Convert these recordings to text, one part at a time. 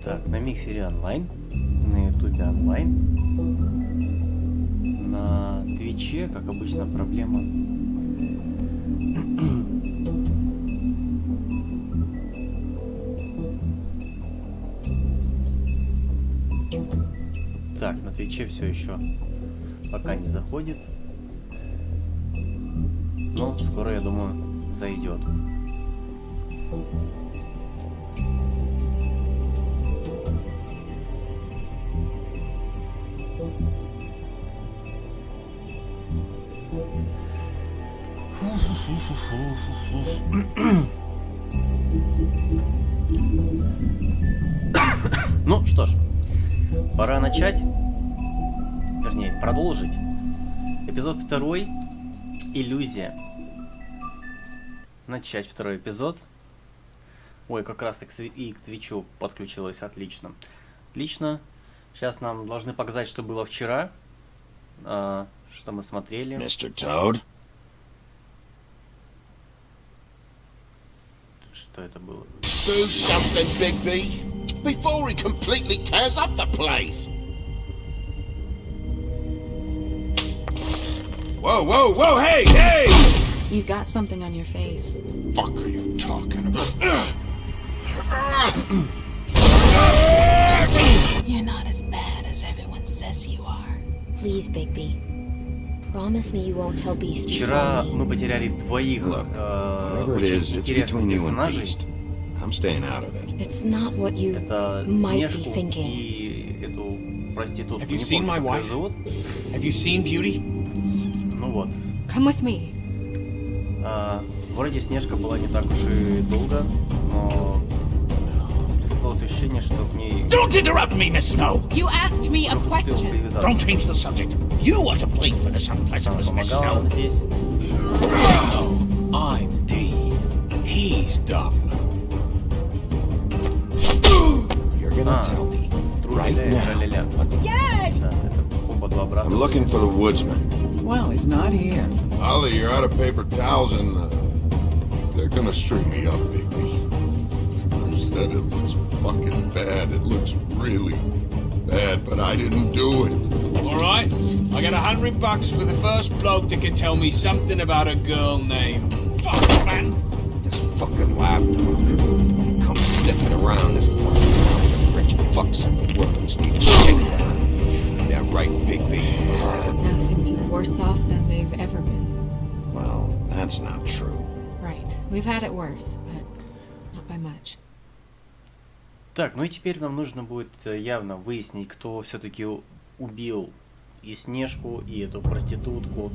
Так, на миксере онлайн, на ютубе онлайн, на твиче, как обычно, проблема. Так, на твиче все еще пока не заходит, но скоро, я думаю, зайдет. Ну что ж, пора начать, вернее, продолжить. Эпизод 2. Иллюзия. Начать второй эпизод. Ой, как раз и к твичу подключилось. Отлично. Отлично. Сейчас нам должны показать, что было вчера. Что мы смотрели. Mr. Toad? Что это было? Do something, Bigby, before he completely tears up the place. Whoa, whoa, whoa, hey, hey! You've got something on your face. Fuck are you talking about? You're not as bad as everyone says you are. Please, Bigby. Promise me you won't tell Beast. Вчера мы потеряли двоих очень интересных персонажей. I'm staying out of it. It's not what you Это might be Снежку thinking. и эту проститутку. Have you Не seen помню, my как её wife? зовут. Have you seen Beauty? Ну вот. Come with me. Вроде Снежка была не так уж и долго, но создалось ощущение, что к ней Don't interrupt me, Miss Snow! You asked me a вдруг успел question. привязаться. Don't change the subject. You are to blame for this Она unpleasantness, Miss помогала нам Snow. здесь. No, I'm D. He's dumb. You're gonna Ah. tell me right Труля и now. траля-ля. Dad! Да, это оба два брата. I'm looking for the woodsman. Well, he's not here. Ollie, you're out of paper towels and they're gonna string me up, Bigby. You said it looks fucking bad. It looks really bad, but I didn't do it. All right, I got $100 for the first bloke that can tell me something about a girl named. Fuck, man. This fucking lapdog. He comes sniffing around this part of town with the rich fucks in the world just need to shake down. Yeah, right, Bigby. Now things are worse off than they've ever been. Well, that's not true. Right. We've had it worse, but not by much. Так, ну и теперь нам нужно будет явно выяснить, кто все-таки убил и Снежку, и эту проститутку.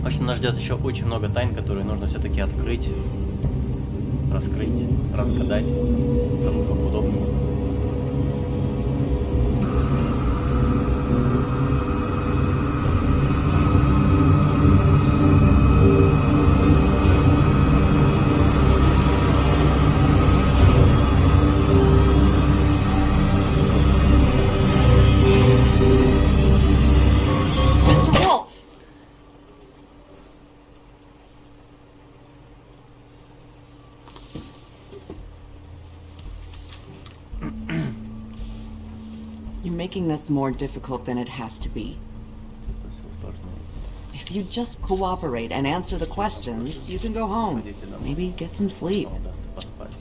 В общем, нас ждет еще очень много тайн, которые нужно все-таки открыть, раскрыть, разгадать, кому как удобнее. Mr. Wolf! You're making this more difficult than it has to be. If you just cooperate and answer the questions, you can go home. Maybe get some sleep. Удастся поспать.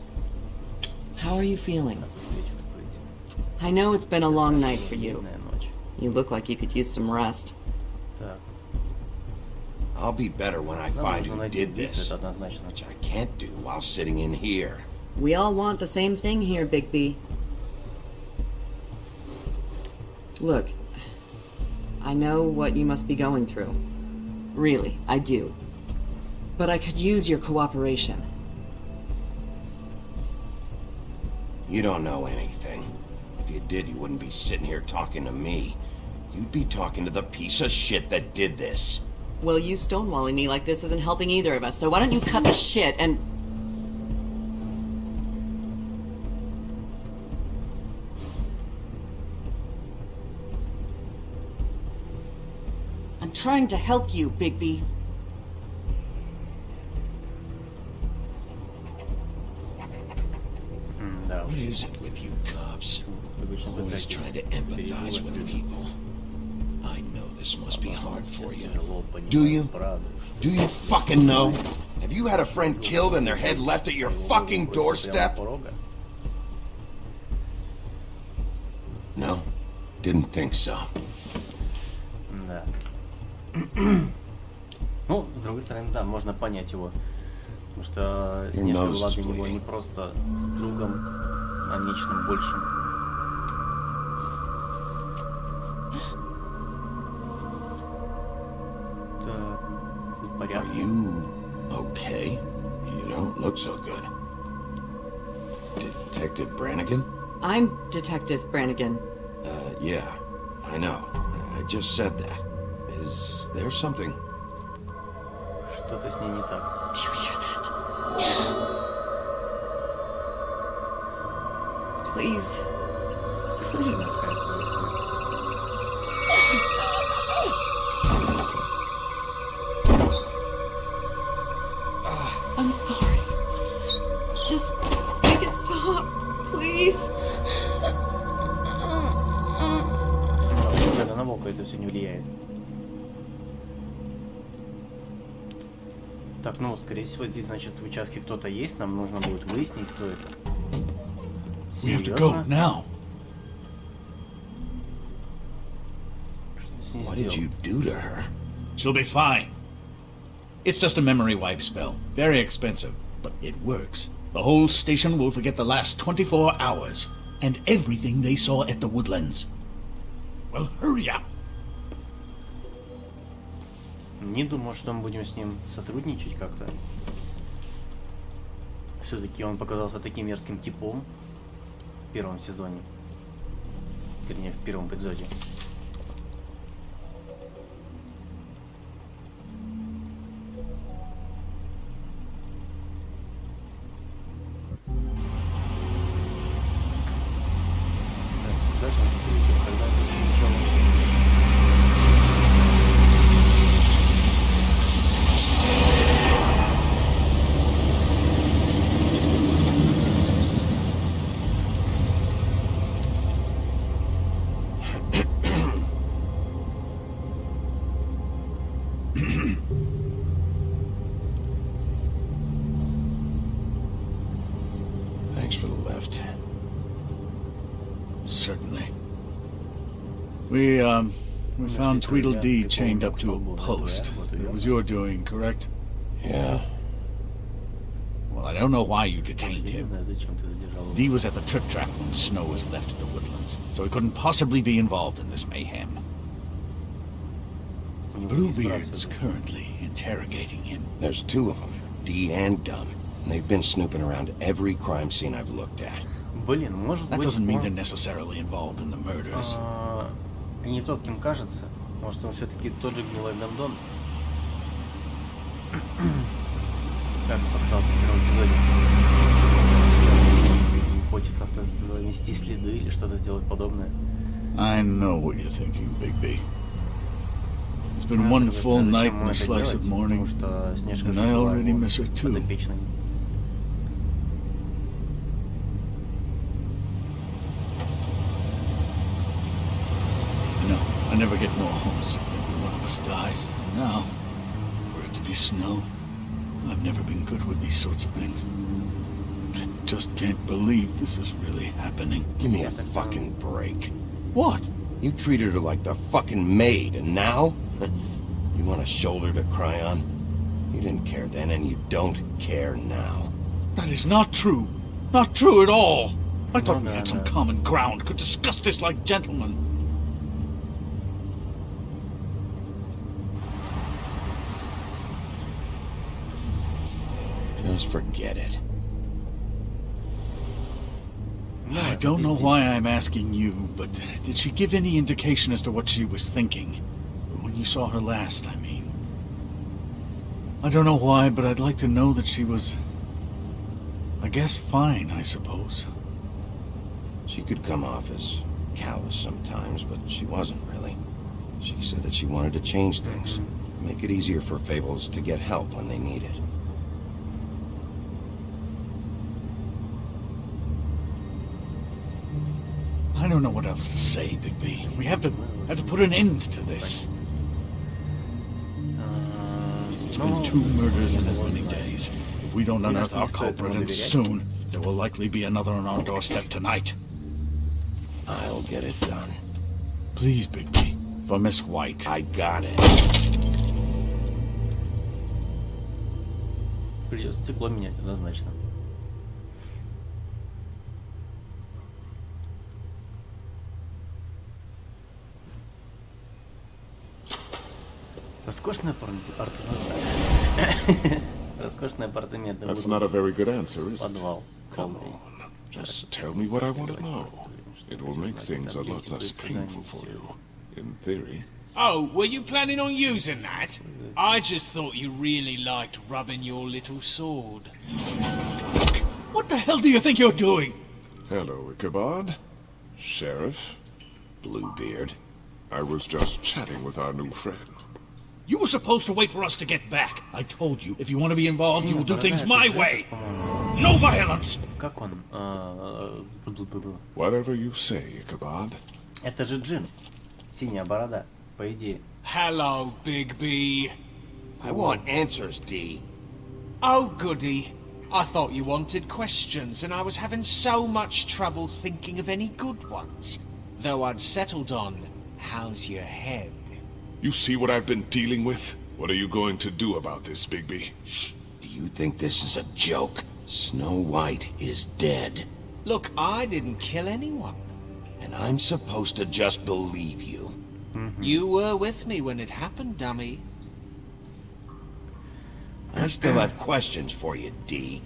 How are you feeling? Как вы себя чувствуете? I know it's been a long night for you. Бедная ночь. You look like you could use some rest. Так, I'll be better when I нам find нужно who найти did убийцу, this, это однозначно. which I can't do while sitting in here. We all want the same thing here, Bigby. Look, I know what you must be going through. Really, I do. But I could use your cooperation. You don't know anything. If you did, you wouldn't be sitting here talking to me. You'd be talking to the piece of shit that did this. Well, you stonewalling me like this isn't helping either of us, so why don't you cut the shit and... I'm trying to help you, Bigby. What is it with you cops? Always trying to empathize with people. I know this must be hard for you. Do you? Do you fucking know? Have you had a friend killed and their head left at your fucking doorstep? No, didn't think so. Да. Ну, с другой стороны, да, можно понять его. Потому что Снежка была для него не просто другом, а нечто большим. Так, в порядке. Are you okay? You don't look so good. Detective Brannigan? I'm Detective Brannigan. Yeah, I know. I just said that. Is there something? Что-то с ней не так. Do you hear that? Please. Please. I'm sorry. Just make it stop, please. Когда на Волка это все не влияет. Так, ну, скорее всего, здесь, значит, в участке кто-то есть. Нам нужно будет выяснить, кто это. We have to go Серьезно? now. Что ты с ней What did сделал? you do to her? She'll be fine. It's just a memory wipe spell. Very expensive, but it works. The whole station will forget the last 24 hours and everything they saw at the Woodlands. Well, hurry up. Не думал, что мы будем с ним сотрудничать как-то. Все-таки он показался таким мерзким типом в первом сезоне. Вернее, в первом эпизоде. Так, куда же нас приведет? Тогда больше ничего. Thanks for the lift. Certainly. We found Tweedledee chained up to a post. It was your doing, correct? Yeah. Well, I don't know why you detained Я не him. знаю, зачем ты задержал его. Dee was at the trip trap when Snow was left at the Woodlands, so he couldn't possibly be involved in this mayhem. У него есть брат Bluebeard's всё-таки. currently interrogating him. There's two of them, Dee and Dunn. And they've been snooping around every crime scene I've looked at. Блин, может That быть, doesn't mean он, they're necessarily involved in the murders. не тот, кем кажется. Может, он все-таки тот же гнилой гондон. Как показалось в первом эпизоде. Сейчас хочет как-то занести следы или что-то сделать подобное. I know what you're thinking, Bigby. It's been one full night and a slice of morning, Потому что Снежка and же I была already его miss her too. подопечной. No, I never get more homesick than when one of us dies. And now, were it to be Snow, I've never been good with these sorts of things. I just can't believe this is really happening. Give me a fucking break. What? You treated her like the fucking maid, and now? You want a shoulder to cry on? You didn't care then, and you don't care now. That is not true. Not true at all. I thought we no, had some no. common ground, could discuss this like gentlemen. Just forget it. I don't know why I'm asking you, but did she give any indication as to what she was thinking? When you saw her last, I mean. I don't know why, but I'd like to know that she was... I guess fine, I suppose. She could come off as callous sometimes, but she wasn't really. She said that she wanted to change things, make it easier for Fables to get help when they need it. don't know what else to say, Bigby. We have to put an end to this. It's been 2 murders in as many days. If we don't unearth our culprit, and soon, there will likely be another on our doorstep tonight. I'll get it done. Please, Bigby. For Miss White. I got it. Придется стекло менять однозначно. Роскошные апартаменты. Роскошные апартаменты. That's not a very good answer, is it? Подвал. Come on. Just tell me what I want to know. It will make things a lot less painful for you. In theory. Oh, were you planning on using that? I just thought you really liked rubbing your little sword. What the hell do you think you're doing? Hello, Ichabod. Sheriff. Bluebeard. I was just chatting with our new friend. You were supposed to wait for us to get back. I told you, if you want to be involved, you will do things my way. No violence! Как он? Whatever you say, Ichabod. Это же Джин. Синяя борода, по идее. Hello, Big B. I want answers, D. Oh, goody. I thought you wanted questions, and I was having so much trouble thinking of any good ones. Though I'd settled on, how's your head? You see what I've been dealing with? What are you going to do about this, Bigby? Do you think this is a joke? Snow White is dead. Look, I didn't kill anyone. And I'm supposed to just believe you. You were with me when it happened, dummy. I still have questions for you, D.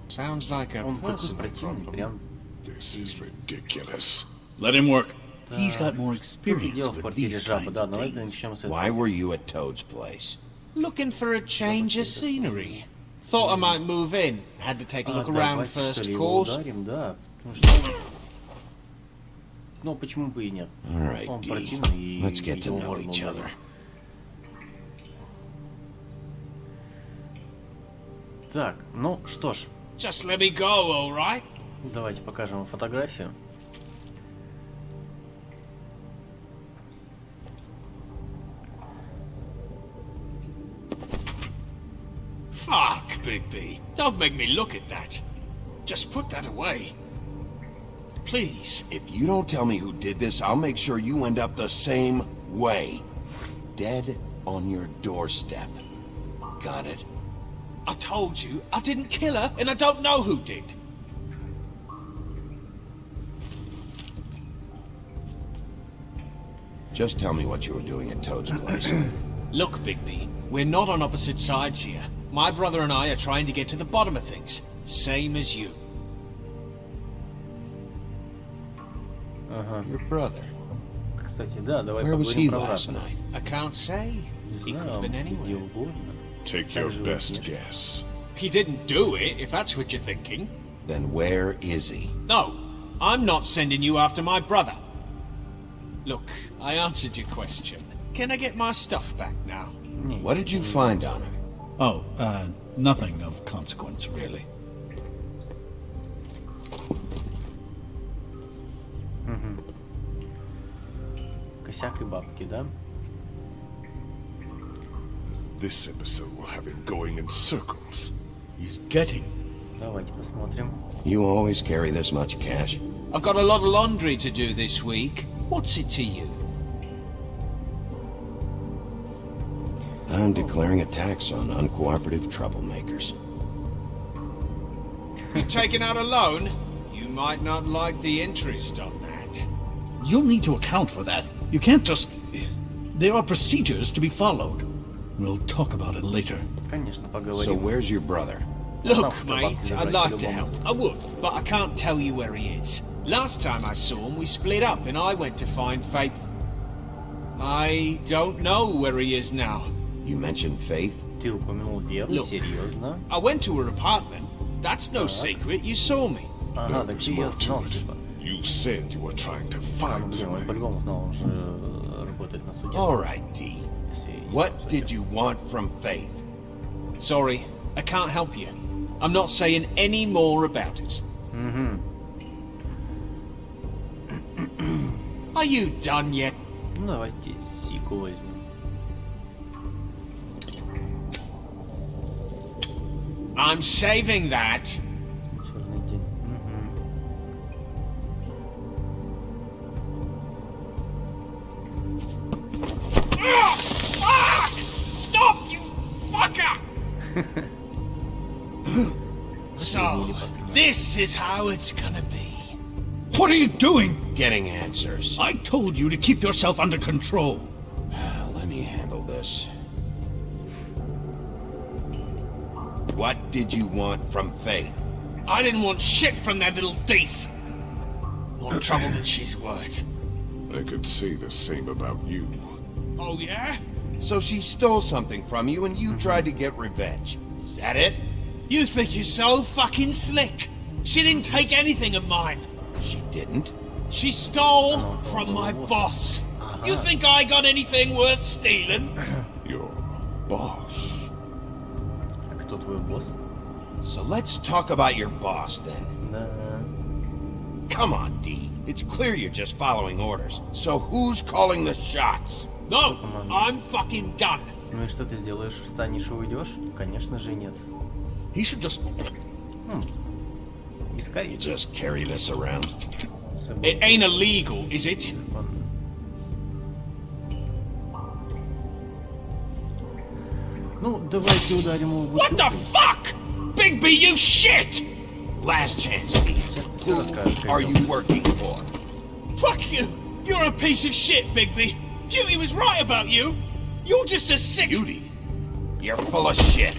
Sounds like a Он такой personal противный, problem. прям. This is ridiculous. Let him work. He's got more Что ты experience делал в with квартире these жабы? kinds Да, of давай things. начнем с этого. Why were you at Toad's place? Looking for a change of scenery. Thought I might move in. Had to take a look around Давайте, что first, ли, of его course. ударим, да. Потому что... Ну, почему бы и нет? All right, Он D. противный, и Let's get to его know можно each ударить. other. Так, ну что ж, Just let me go, all right? давайте покажем вам фотографию. Fuck, Bigby. Don't make me look at that. Just put that away. Please. If you don't tell me who did this, I'll make sure you end up the same way. Dead on your doorstep. Got it? I told you, I didn't kill her, and I don't know who did. Just tell me what you were doing at Toad's place. Look, Bigby, we're not on opposite sides here. My brother and I are trying to get to the bottom of things. Same as you. Your brother. Кстати, да, давай Where was поговорим he про last брата. night? I can't say. He Не could знаю, have been он где anywhere. угодно. Take Так your же best вот, guess. He didn't do it, if that's what you're thinking. Then where is he? No, I'm not sending you after my brother. Look, I answered your question. Can I get my stuff back now? Не, What did you find on her? Oh, nothing of consequence, really. косяк и бабки, да? This episode will have him going in circles. He's getting. Давайте посмотрим. You always carry this much cash? I've got a lot of laundry to do this week. What's it to you? I'm declaring a tax on uncooperative troublemakers. You taking out a loan? You might not like the interest on that. You'll need to account for that. You can't just... There are procedures to be followed. We'll talk about it later. Конечно, So поговорим. where's your brother? Look, Enough mate, to I'd break like the to bond. help. I would, but I can't tell you where he is. Last time I saw him, we split up and I went to find Faith. I don't know where he is now. You mentioned Faith? Ты упомянул Веру, Look. серьезно? I went to her apartment. That's no secret, you saw me. Ага, так There's ты ее more to знал, it. типа. You said you were trying to Ну, find блин, он something. по-любому знал, он же работает на суде. All right, D. Если не What знал, did you want from Faith? Sorry, I can't help you. I'm not saying any more about it. Are you done yet? Ну, давайте сику возьмем. I'm saving that. Черный день. Stop, you fucker! So, this is how it's gonna be. What are you doing? Getting answers. I told you to keep yourself under control. Let me handle this. What did you want from Faith? I didn't want shit from that little thief. More trouble than she's worth. I could say the same about you. Oh, yeah? So she stole something from you and you tried to get revenge. Is that it? You think you're so fucking slick. She didn't take anything of mine. She didn't. She stole from my boss. You think I got anything worth stealing? Your boss. А кто твой босс? So let's talk about your boss then. Да. Come on, D. It's clear you're just following orders. So who's calling the shots? No, I'm fucking done. Ну и что ты сделаешь? Встанешь и уйдешь? Конечно же нет. He should just... Без You карьеры. just carry this around. It ain't illegal, is it? Ну, давайте ударим его в What the бутылку. fuck? Bigby, you shit! Last chance, Steve. Сейчас ты все расскажешь, Who are козел. you working for? Fuck you! You're a piece of shit, Bigby! Beauty was right about you! You're just a sick... Beauty. You're full of shit.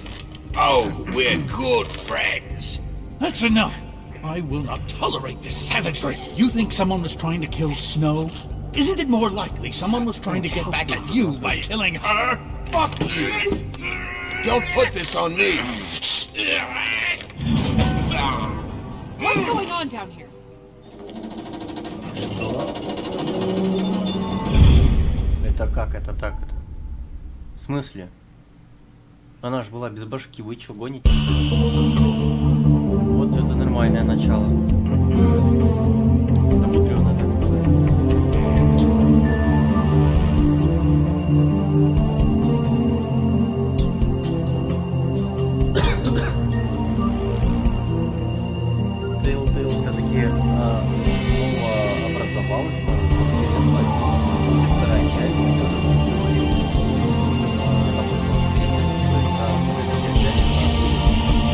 Oh, we're good friends. That's enough. I will not tolerate this savagery. You think someone was trying to kill Snow? Isn't it more likely someone was trying to get back at you by killing her? Fuck you. Don't put this on me. What's going on down here? Это как? Это так? Это... В смысле? Она же была без башки. Вы что, гоните, что ли? Вот это нормальное начало. Замудрённое, так сказать. Тейл все-таки снова образовалась, снова воскресла. Вторая часть. А потом следующая часть.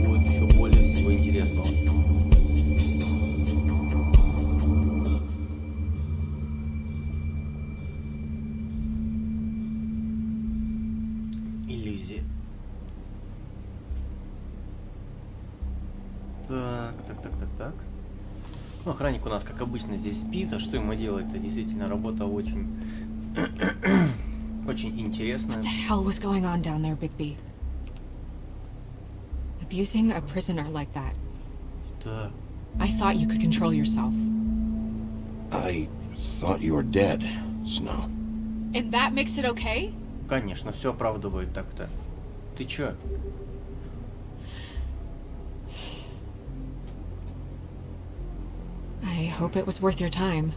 Будет еще более всего интересного. Иллюзия. Так. Ну, охранник у нас, как обычно, здесь спит. А что ему делать-то? Действительно, работа очень... очень интересная. What the hell was going on down there, Bigby? Abusing a prisoner like that. Да. I thought you could control yourself. I thought you were dead, Snow. And that makes it okay? Конечно, все оправдывает так-то. Ты чё? I hope it was worth your time.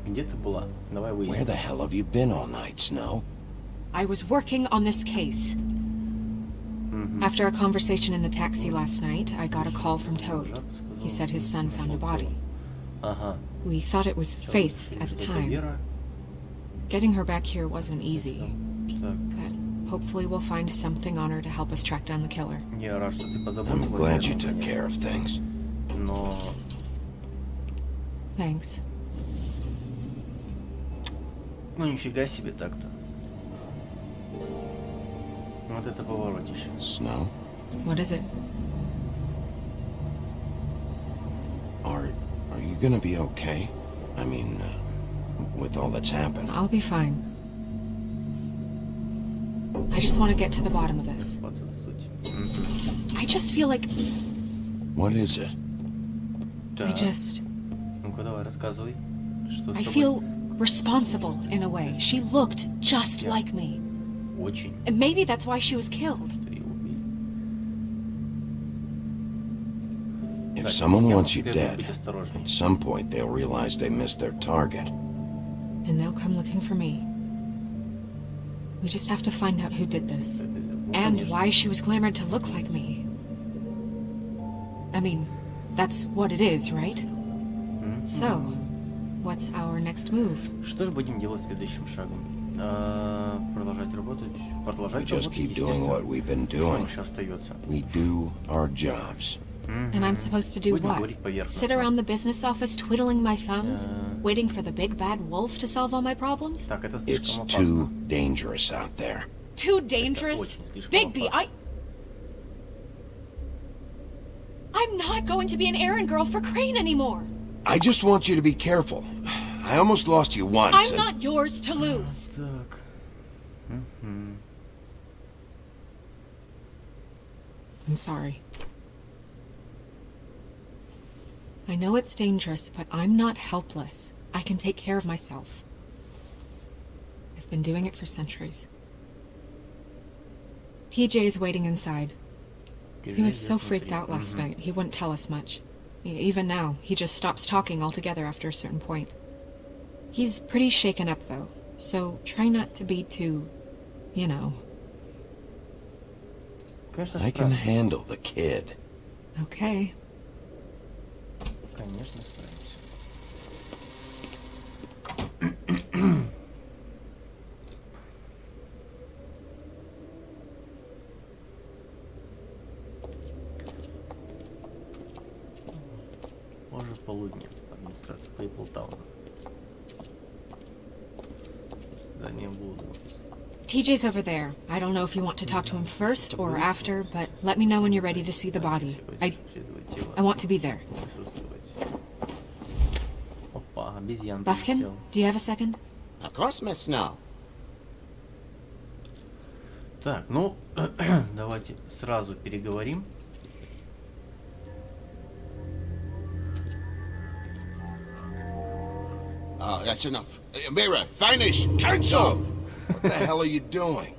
Где ты была? Давай Where выясним. the hell have you been all night, Snow? I was working on this case. After a conversation in the taxi last night, I got a call from Toad. He said his son found a body. Ага. We thought it was Faith at the Что-то time. Вера. Getting her back here wasn't easy, Так, but hopefully we'll find something on her to help us track down the killer. я рад, что ты позаботилась. I'm glad you об этом, took care of things. Но... Thanks. Ну, нифига себе так-то. Вот это поворотище. Snow, What is it? are you gonna be okay? I mean, with all that's happened. I'll be fine. I just want to get to the bottom of this. Вот это суть. I just feel like What is it? Да. I just... Ну-ка, давай, рассказывай. Что с I тобой? feel responsible in a way. She looked just like me. Очень. And maybe that's why she was killed. If someone wants you dead, at some point they'll realize they missed their target. And they'll come looking for me. We just have to find out who did this. And why she was glamored to look like me. I mean, that's what it is, right? So, what's our next move? Что же будем делать следующим шагом? Продолжать работать. We Продолжать just работать, keep doing what естественно. we've been Что doing. еще остается? We do our jobs. And I'm supposed to do Будем what? говорить поверхностно. Sit around the business office twiddling my thumbs? Waiting for the big bad wolf to solve all my problems? Так, это It's слишком too опасно. dangerous out there. Too dangerous? очень слишком Bigby, опасно. I'm not going to be an errand girl for Crane anymore. I just want you to be careful. I almost lost you once. I'm and- not yours to lose. Так. I'm sorry. I know it's dangerous, but I'm not helpless. I can take care of myself. I've been doing it for centuries. TJ is waiting inside. He was so freaked out last night, he wouldn't tell us much. Even now, he just stops talking altogether after a certain point. He's pretty shaken up, though, so try not to be too, you know. Конечно, I can справимся. handle the kid. Okay. Конечно, справимся. Позже полудня. Администрация Фейплтауна. Здание буду. TJ's over there. I don't know if you want to talk to him first or after, but let me know when you're ready to see the body. I want to be there. Опа, обезьян Buffkin, прилетел. do you have a second? Of course, Miss Snow. Так, ну, давайте сразу переговорим. Oh, that's enough. Mira, vanish! Cancel! What the hell are you doing?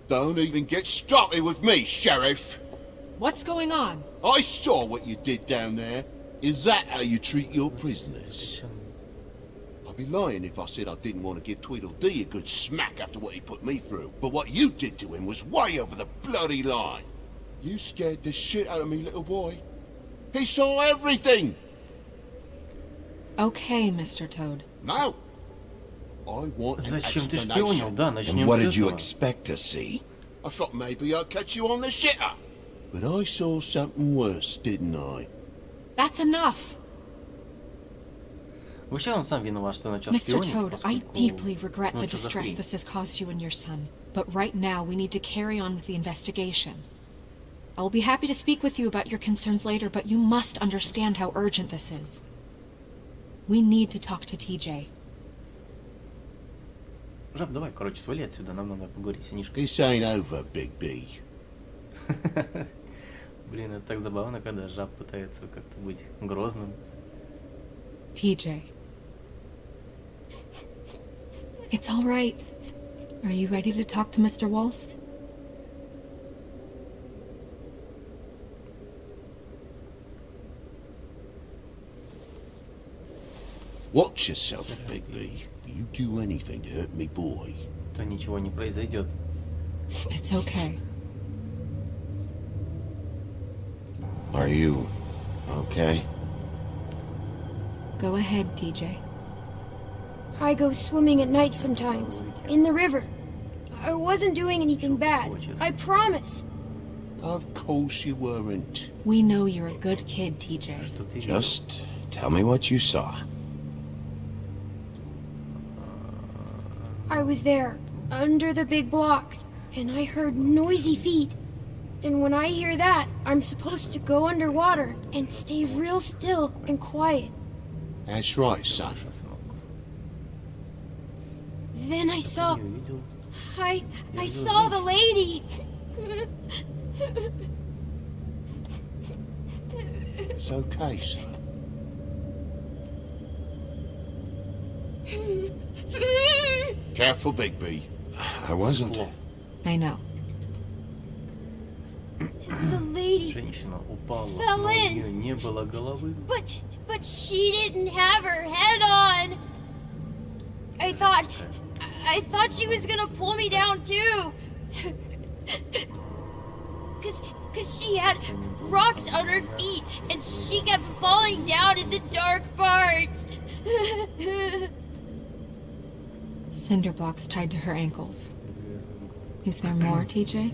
Don't even get started with me, Sheriff. What's going on? I saw what you did down there. Is that how you treat your prisoners? I'd be lying if I said I didn't want to give Tweedledee a good smack after what he put me through. But what you did to him was way over the bloody line. You scared the shit out of me, little boy. He saw everything. Okay, Mr. Toad. No. I want an Зачем ты шпионил? explanation. Да, начнем And what с did you этого. expect to see? I thought maybe I'd catch you on the shitter. But I saw something worse, didn't I? That's enough! Вообще он сам виноват, что начал Mr. шпионить, Toad, I поскольку- deeply regret Ну, the что за distress хрень? this has caused you and your son. But right now, we need to carry on with the investigation. I will be happy to speak with you about your concerns later, but you must understand how urgent this is. We need to talk to TJ. Жаб, давай, короче, свали отсюда, нам надо поговорить с Нишкой. This ain't over, Big B. Блин, это так забавно, когда жаб пытается как-то быть грозным. TJ. It's all right. Are you ready to talk to Mr. Wolf? Watch yourself, Big B. You do anything to hurt me, boy. То ничего не произойдет. It's okay. Are you okay? Go ahead, TJ. I go swimming at night sometimes, in the river. I wasn't doing anything bad. I promise. Of course you weren't. We know you're a good kid, TJ. Что ты видел? Just tell me what you saw. I was there, under the big blocks, and I heard noisy feet. And when I hear that, I'm supposed to go underwater and stay real still and quiet. That's right, son. Хорошо, сынок. Then I saw... Не увидел. I saw the lady! It's okay, son. Careful, Bigby. I wasn't. Стекло. I know. The lady, Женщина упала, Fell но у in. нее не было головы. but she didn't have her head on. I thought she was gonna pull me down too. Cause she had rocks on her feet and she kept falling down in the dark parts. Cinder blocks tied to her ankles. Is there more, TJ?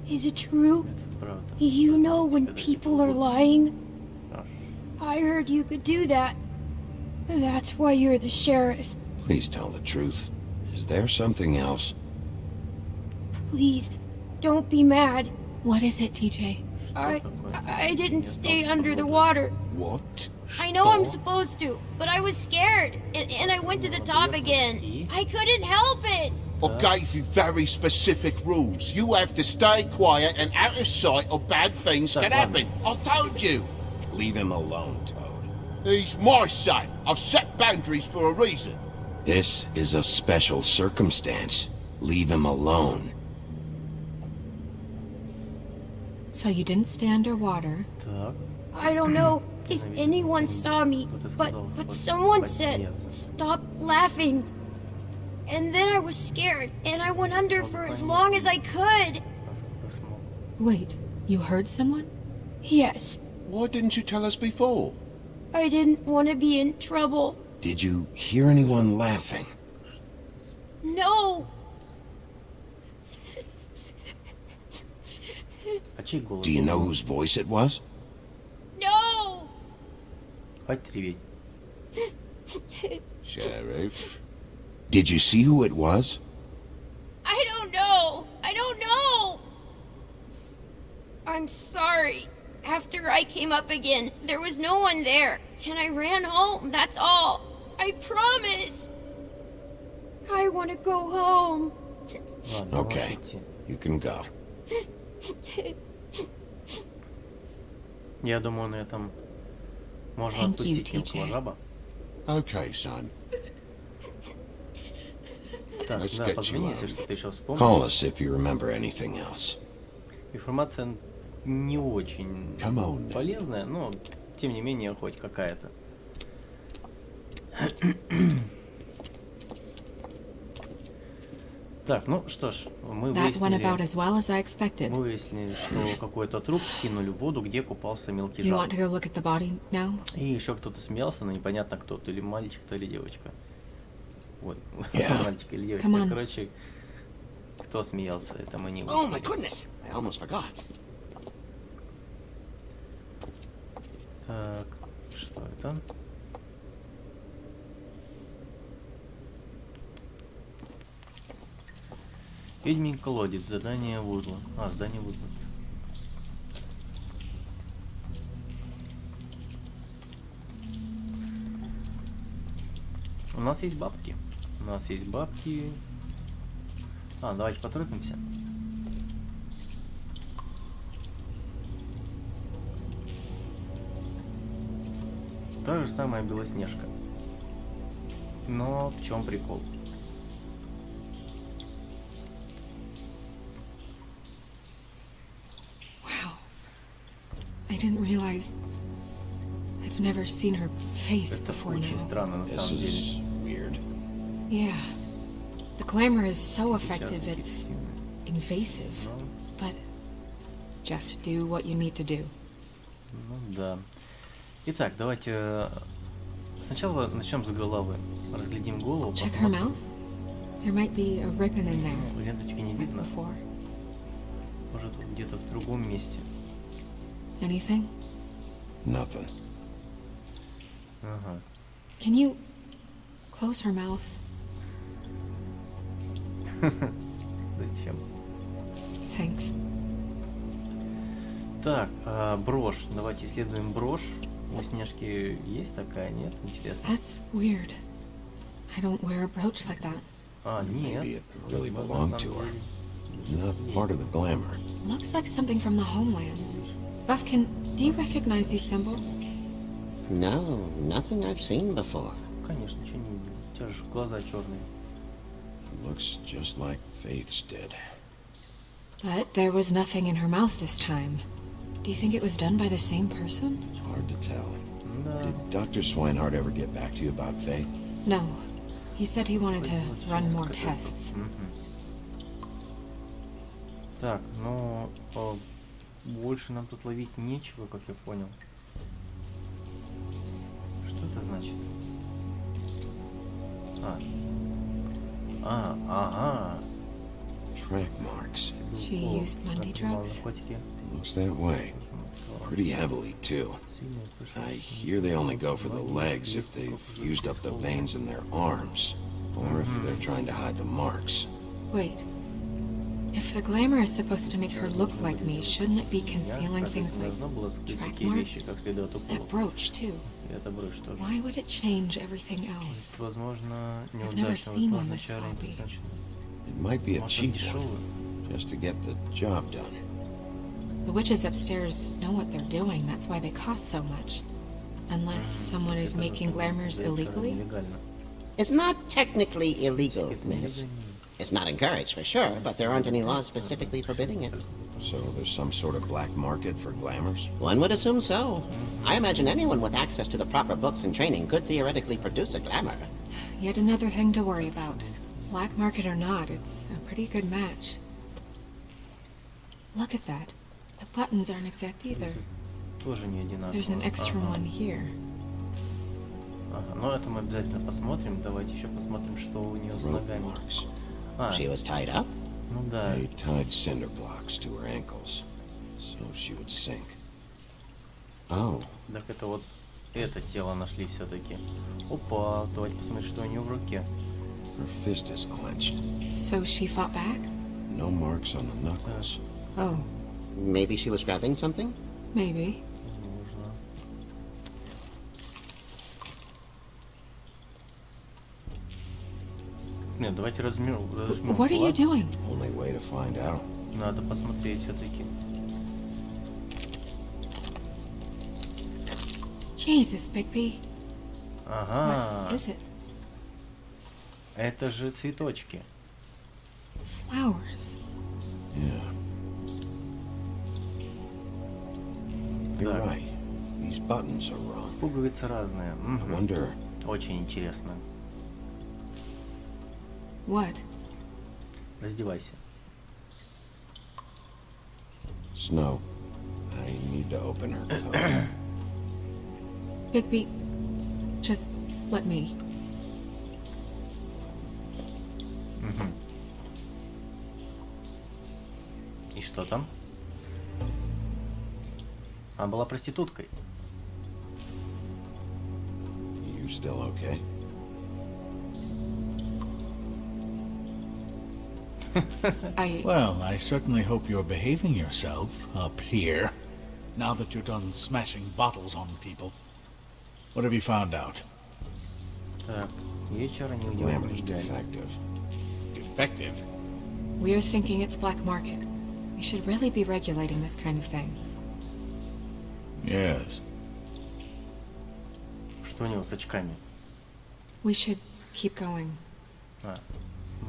Is it true? Это правда. You know when people are lying? Аж. I heard you could do that. That's why you're the sheriff. Please tell the truth. Is there something else? Please, don't be mad. What is it, TJ? I didn't stay under the water. What? I know I'm supposed to, but I was scared, and I went to the top again. I couldn't help it. I gave you very specific rules. You have to stay quiet and out of sight or bad things can happen. I told you. Leave him alone, Toad. He's my son. I've set boundaries for a reason. This is a special circumstance. Leave him alone. So you didn't stay underwater. Так. I don't know if anyone saw me, but someone said, stop laughing. And then I was scared, and I went under for as long as I could. Насколько смог. Wait, you heard someone? Yes, Why didn't you tell us before? I didn't want to be in trouble. Did you hear anyone laughing? No, А чей голос? Do you know whose voice it was? no. Хватит реветь. Sheriff. Did you see who it was? I don't know. I don't know. I'm sorry. After I came up again, there was no one there, and I ran home, that's all. I promise. I want to go home. Ладно, Okay. можешь идти. You can go. Я думаю, на этом можно Thank you, отпустить TJ. мелкого жаба. Okay, son. Так, Let's да, get позвони, you если out. что-то еще Call вспомнишь. us if you remember anything else. Информация не очень Come on, then. полезная, но тем не менее хоть какая-то. Так, ну что ж, мы That went about выяснили, as well as I expected. что какой-то труп скинули в воду, где купался мелкий You жаб. want to go look at the body now? И еще кто-то смеялся, но непонятно кто, то ли мальчик, то ли девочка. Вот, Yeah. мальчик или девочка. Come on. Короче, кто смеялся, это мы не Oh my выяснили. goodness, I almost forgot. Так, что это? Ведьмин колодец, задание Вудла. А, задание Вудла. У нас есть бабки. У нас есть бабки. А, давайте поторопимся. Та же самая Белоснежка. Но в чем прикол? Wow. I didn't realize. I've never seen her face Это before очень now. странно на This самом деле. is weird. Yeah. The glamour is so effective, it's Эффективно. invasive. Ну, But just do what you need to do. ну да. Итак, давайте сначала начнем с головы. Разглядим голову, Check her посмотрим. mouth. There might be a ribbon in there. Ну, ленточки не Like видно. before. Может, тут где-то в другом месте. Anything? Nothing. Ага. Can you close her mouth? Зачем? Thanks. Так, брошь. Давайте исследуем брошь. У Снежки есть такая, нет? Интересно. That's weird. I don't wear a brooch like that. А, нет. Maybe it really Возможно, belonged на to самом her. деле. Not part of the glamour. Looks like something from the homelands. Buffkin, do you recognize these symbols? No, nothing I've seen before. Конечно, ничего не видел. У тебя же глаза черные. Looks just like Faith's did. But there was nothing in her mouth this time. Do you think it was done by the same person? It's hard to tell. Да. Did Dr. Swinehart ever get back to you about Faith? No. He said he wanted to run more tests. Мгм. Так, ну, больше нам тут ловить нечего, как я понял. Что это значит? Ага. Track marks. She used Monday drugs? Наркотики. Looks that way. Pretty heavily, too. I hear they only go for the legs if they've used up the veins in their arms, or if they're trying to hide the marks. Wait. If the glamour is supposed to make her look like me, shouldn't it be concealing things like Должно было скрыть track такие вещи, marks? как следы от That уколов. brooch, too. И это брошь тоже. Why would it change everything else? Возможно, never неудачно seen one возможно, this начало sloppy. предназначено. It might be a Может, cheap дешевый. one, just to get the job done. The witches upstairs know what they're doing, that's why they cost so much. Unless someone is making glamours illegally? Нелегально. It's not technically illegal, miss. It's not encouraged for sure, but there aren't any laws specifically forbidding it. So there's some sort of black market for glamours? One would assume so. I imagine anyone with access to the proper books and training could theoretically produce a glamour. Yet another thing to worry about. Black market or not, it's a pretty good match. Look at that. The buttons aren't exact either. Тоже не одинаково. There's an extra Ага. one here. Ага, но это мы обязательно посмотрим. Давайте еще посмотрим, что у нее с Rope ногами. marks. She was tied up? Ну да. They tied cinder blocks to her ankles, so she would sink. Oh. Так это вот это тело нашли все-таки. Опа, давайте посмотрим, что у нее в руке. Her fist is clenched. So she fought back? No marks on the knuckles. Oh, Maybe she was grabbing something? maybe. Возможно. Нет, давайте разжмем What are you плат. doing? Only way to find out. Надо посмотреть все-таки. Jesus, Bigby. Ага. What is it? Это же цветочки. Flowers. Yeah. You're Так. right. These buttons are wrong. Пуговицы разные. I Мгм. wonder. Очень интересно. What? Раздевайся. Snow. I need to open her coat. Bigby, just let me. Мгм. И что там? Она была проституткой. You still okay? Well, I certainly hope you're behaving yourself up here, now that you're done smashing bottles on people. What have you found out? Так, вечер они Glamour's удивили. defective. Defective? We're thinking it's black market. We should really be regulating this kind of thing. Yes. Что у него с очками? We should keep going. А,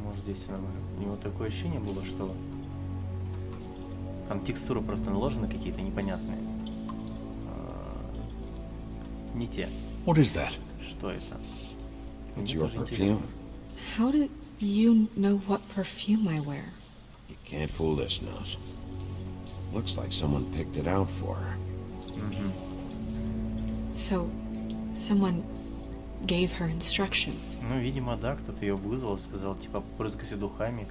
может здесь нормально. У него такое ощущение было, что там текстуры просто наложены какие-то непонятные. Не те. What is that? Что это? It's Мне your тоже интересно. perfume. How do you know what perfume I wear? You can't fool this nose. Looks like someone picked it out for her. Мгм. So, someone gave her instructions. Ну, видимо, да, кто-то ее вызвал, сказал, типа, попрыскайся духами.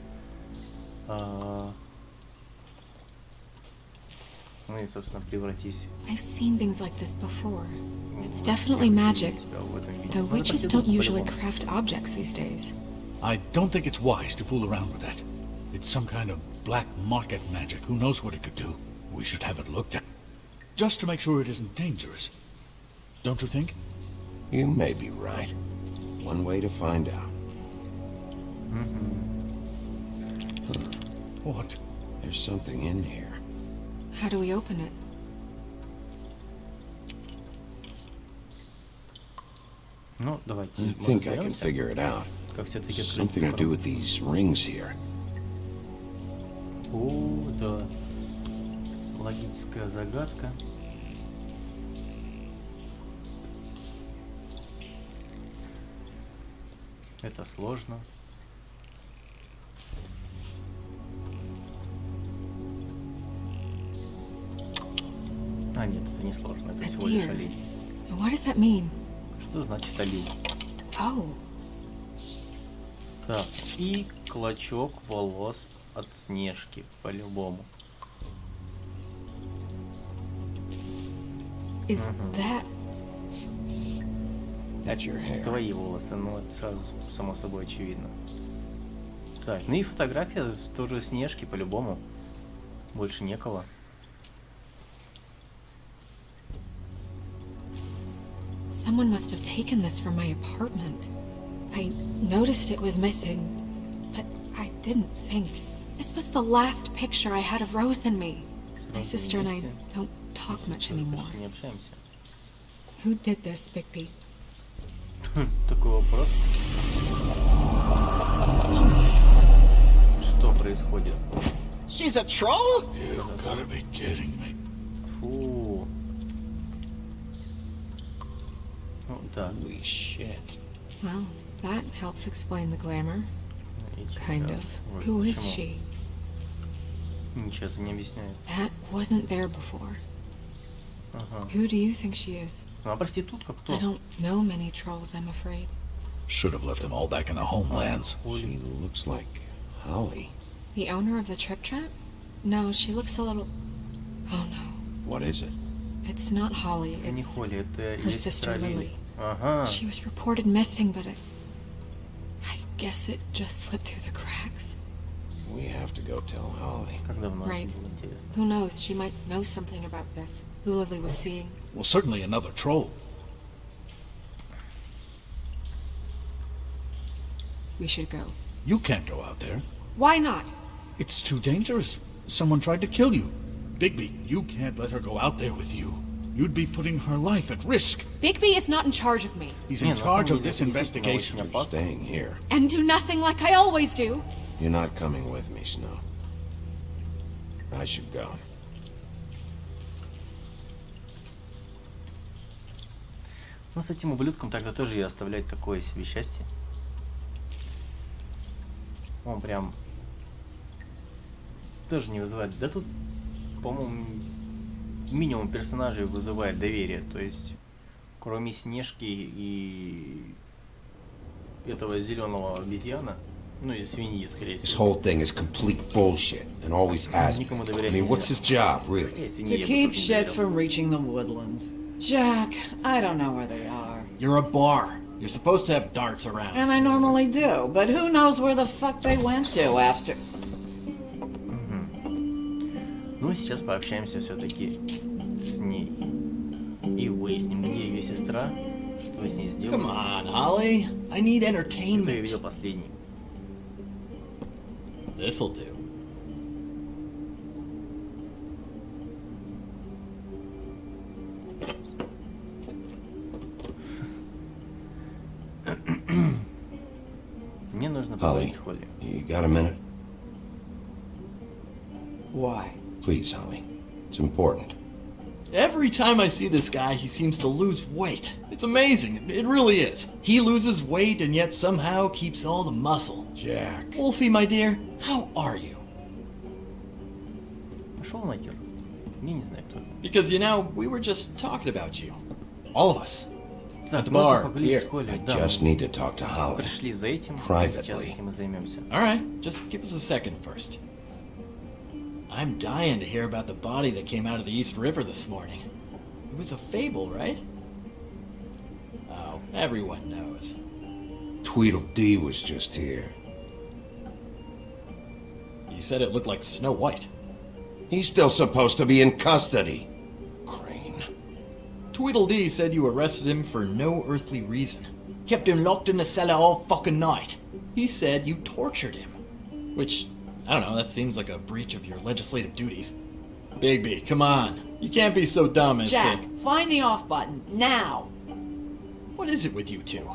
Ну и, собственно, превратись. I've seen things like this before. It's definitely magic. The witches don't usually craft objects these days. I don't think it's wise to fool around with that. It's some kind of black market magic. Who knows what it could do? We should have it looked at. Just to make sure it isn't dangerous. Don't you think? You may be right. One way to find out. What? There's something in here. How do we open it? Ну, давайте. I think I can figure it out. Как все-таки Something to do with these rings here. О, да. Логическая загадка. Это сложно. А, нет, это не сложно. Это всего лишь олень. What does that mean? Что значит олень? Oh, Так, и клочок волос от Снежки, по-любому. is that... That's your hair. Твои волосы, ну это сразу само собой очевидно. Так, ну и фотография тоже Снежки, по-любому. Больше некого. Someone must have taken this from my apartment. I noticed it was missing, but I didn't think. This was the last picture I had of Rose and me. My sister and I don't talk much anymore. Не общаемся. Who did this, Bigby? Такой вопрос. Что происходит? She's a troll? You gotta be kidding me. Фу. Ну так. Holy shit. Well, that helps explain the glamour. И чё Kind так? of. Ой, Who is почему? she? Ничего это не объясняет. That wasn't there before. Ага. Who do you think she is? Ну а проститутка кто? I don't know many trolls, I'm afraid. Should have left them all back in their homelands. She looks like Holly. The owner of the Trip Trap? No, she looks a little... Oh no. What is it? It's not Holly, Это не it's Холли, это her ее sister сестра Лили. Lily. Ага. She was reported missing, but I guess it just slipped through the cracks. We have to go tell Holly. Как давно Right. это было интересно? Who knows, she might know something about this. Who Lily was seeing. Well, certainly another troll. We should go. You can't go out there. Why not? It's too dangerous. Someone tried to kill you. Bigby, you can't let her go out there with you. You'd be putting her life at risk. Bigby is not in charge of me. He's Не, in на charge самом of деле this это действительно investigation. очень You're опасно. staying here. And do nothing like I always do. You're not coming with me, Snow. I should go. Ну, с этим ублюдком тогда тоже и оставлять такое себе счастье. Он прям тоже не вызывает. Да тут, по-моему, минимум персонажей вызывает доверие. То есть, кроме Снежки и этого зеленого обезьяна, ну и свиньи, скорее This всего. whole thing is complete bullshit, and always has been. Никому I доверять mean, what's нельзя. his job, really? Хотя и свиньи To я бы keep тоже не shit доверял. from reaching the woodlands. Jack, I don't know where they are. You're a bar. You're supposed to have darts around. And I normally do, but who knows where the fuck they went to after... Ну, сейчас пообщаемся все-таки с ней. И выясним, где ее сестра, что с ней Come сделали. on, Holly. I need Кто ее entertainment. видел последний. This'll do. Мне нужно Holly, поговорить с Холли. you got a minute? Why? Please, Holly. It's important. Every time I see this guy, he seems to lose weight. It's amazing. It really is. He loses weight and yet somehow keeps all the muscle. Jack. Wolfie, my dear, how are you? Пошел нахер. Я не знаю, кто это. Because, you know, we were just talking about you. All of us. Так, the можно bar, поговорить here. с Холли. I Да, just мы need to talk to Holly. пришли за этим, и Privately. сейчас этим и займемся. Alright, just give us a second first. I'm dying to hear about the body that came out of the East River this morning. It was a fable, right? Oh, everyone knows. Tweedledee was just here. He said it looked like Snow White. He's still supposed to be in custody. Crane. Tweedledee said you arrested him for no earthly reason. Kept him locked in the cellar all fucking night. He said you tortured him. Which, I don't know, that seems like a breach of your legislative duties. Bigby, come on. You can't be so dumb as Jack, to... find the off button, now! What is it with you two?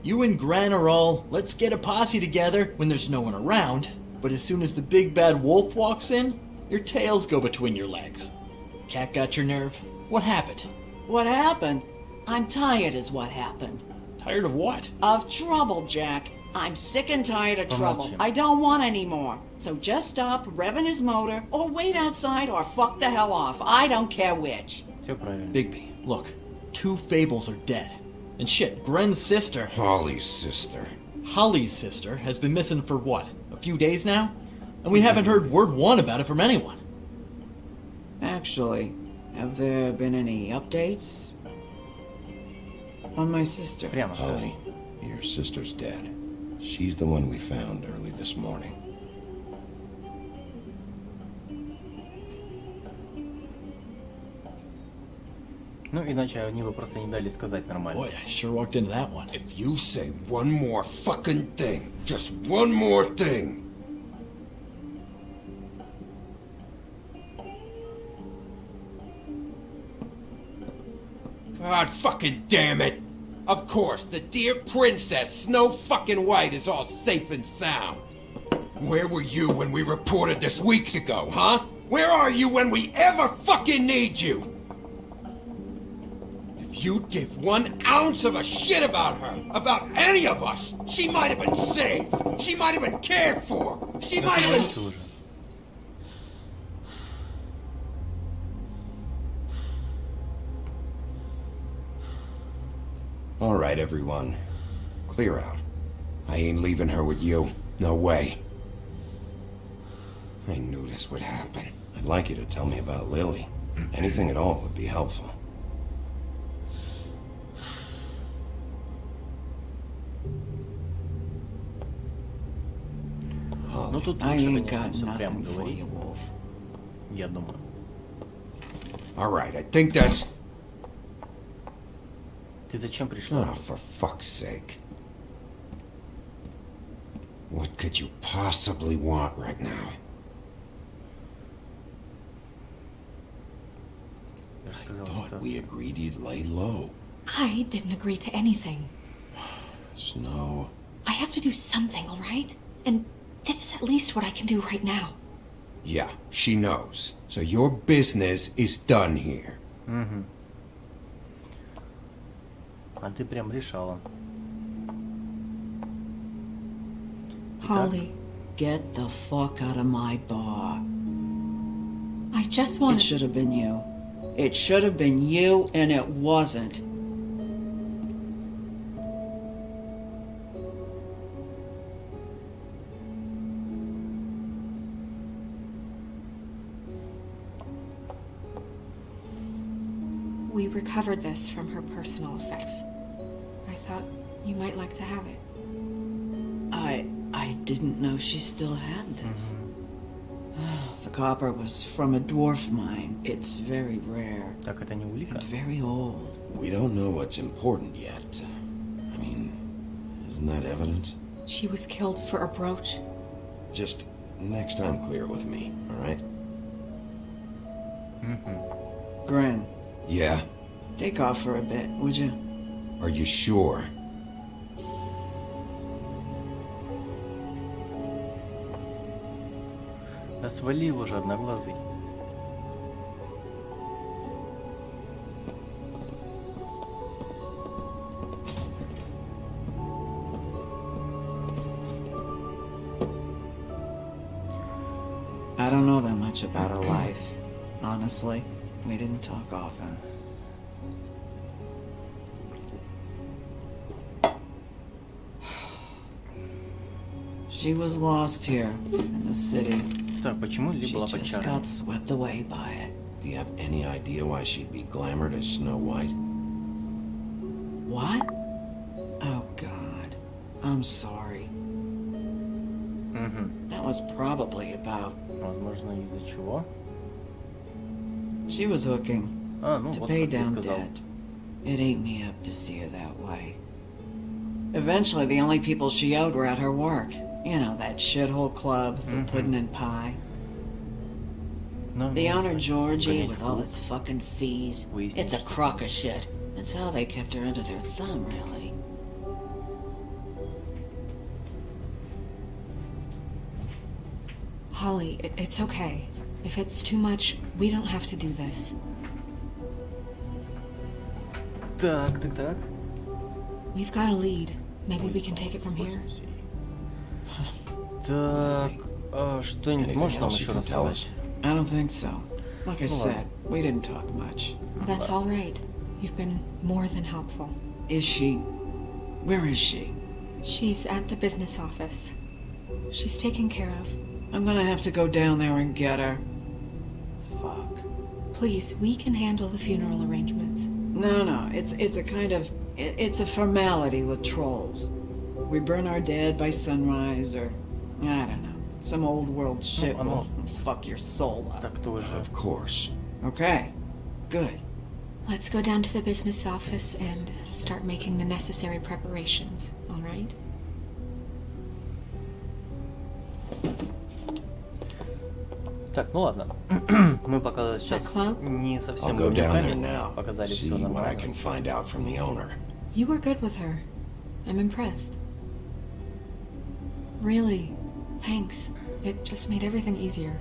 You and Gran are all, let's get a posse together when there's no one around. But as soon as the big bad wolf walks in, your tails go between your legs. Cat got your nerve? What happened? What happened? I'm tired is what happened. Tired of what? Of trouble, Jack. I'm sick and tired of trouble. I don't want any more. So just stop revving his motor, or wait outside, or fuck the hell off. I don't care which. Bigby, look. 2 fables are dead. And shit, Gren's sister... Holly's sister. Holly's sister has been missing for what? A few days now? And we haven't heard word one about it from anyone. Actually, have there been any updates on my sister? Holly, your sister's dead. She's the one we found early this morning. Ну, иначе они бы просто не дали сказать нормально. Boy, I sure walked into that one. If you say one more fucking thing, just one more thing. God fucking damn it! Of course, the dear Princess Snow fucking White is all safe and sound. Where were you when we reported this weeks ago, huh? Where are you when we ever fucking need you? If you'd give 1 ounce of a shit about her, about any of us, she might have been saved. She might have been cared for. She might have been... All right, everyone. Clear out. I ain't leaving her with you. No way. I knew this would happen. I'd like you to tell me about Lily. Anything at all would be helpful. Ну тут I лучше, ain't конечно, got все прямо nothing for говорить. you, Wolf. Я думаю. All right, I think that's... Ты зачем пришла? Oh, for fuck's sake. What could you possibly want right now? Я же сказал, Thought что... we agreed you'd lay low. I didn't agree to anything. Snow. I have to do something, all right? And this is at least what I can do right now. Yeah, she knows. So your business is done here. Угу. А ты прям решала. Holly, Get the fuck out of my bar. I just It want should have been you. It should have been you, and it wasn't. We recovered this from her personal effects. I thought you might like to have it. I didn't know she still had this. The copper was from a dwarf mine. It's very rare. Так, это не улика? And very old. We don't know what's important yet. I mean, isn't that evidence? She was killed for a brooch. Just next time clear it with me, all right? Gren, Yeah? take off for a bit, would you? Are you sure? Да свали его же, одноглазый. I don't know that much about her life. Honestly, we didn't talk often. She was lost here in the city. Так, почему Ли She была под just чарами? got swept away by it. Do you have any idea why she'd be glamored as Snow White? What? Oh God, I'm sorry. That was probably about. Возможно, из-за чего? She was hooking А, ну to вот, pay как ты down сказал. debt. It ate me up to see her that way. Eventually, the only people she owed were at her work. You know, that shithole club, the pudding and pie. Ну, The owner, Georgie, Конечно, with all his fucking fees. Выяснить, It's a что- crock of shit. That's how they kept her under their thumb, really. Holly, it's okay. If it's too much, we don't have to do this. Так. We've got a lead. Maybe we can take it from here. Так, что-нибудь Anything можешь нам else you еще can tell рассказать? I don't think so. Like I said, we didn't talk much. That's all right. You've been more than helpful. Is she... Where is she? She's at the business office. She's taken care of. I'm gonna have to go down there and get her. Fuck. Please, we can handle the funeral arrangements. No, it's a kind of... It's a formality with trolls. We burn our dead by sunrise, or... I don't know. Some old world shit will fuck your soul up. Так тоже. Of course. Okay. Good. Let's go down to the business office and start making the necessary preparations, all right? Так, ну ладно. Мы пока сейчас не I'll совсем go будем down there камень, now. показали See все what I нормально. can find out from the owner. You were good with her. I'm impressed. Really, thanks. It just made everything easier.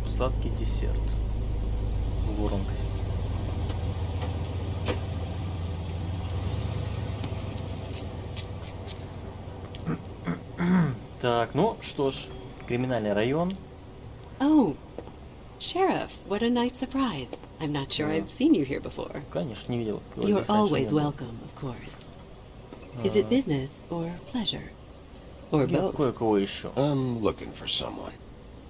Сладкий десерт в Уронксе. Так, ну что ж, криминальный район. Oh, Sheriff, what a nice surprise. I'm not sure I've seen you here before. Конечно, не видел. You're always welcome, of course. Is it business or pleasure? Or Я both? кое-кого ищу. I'm looking for someone.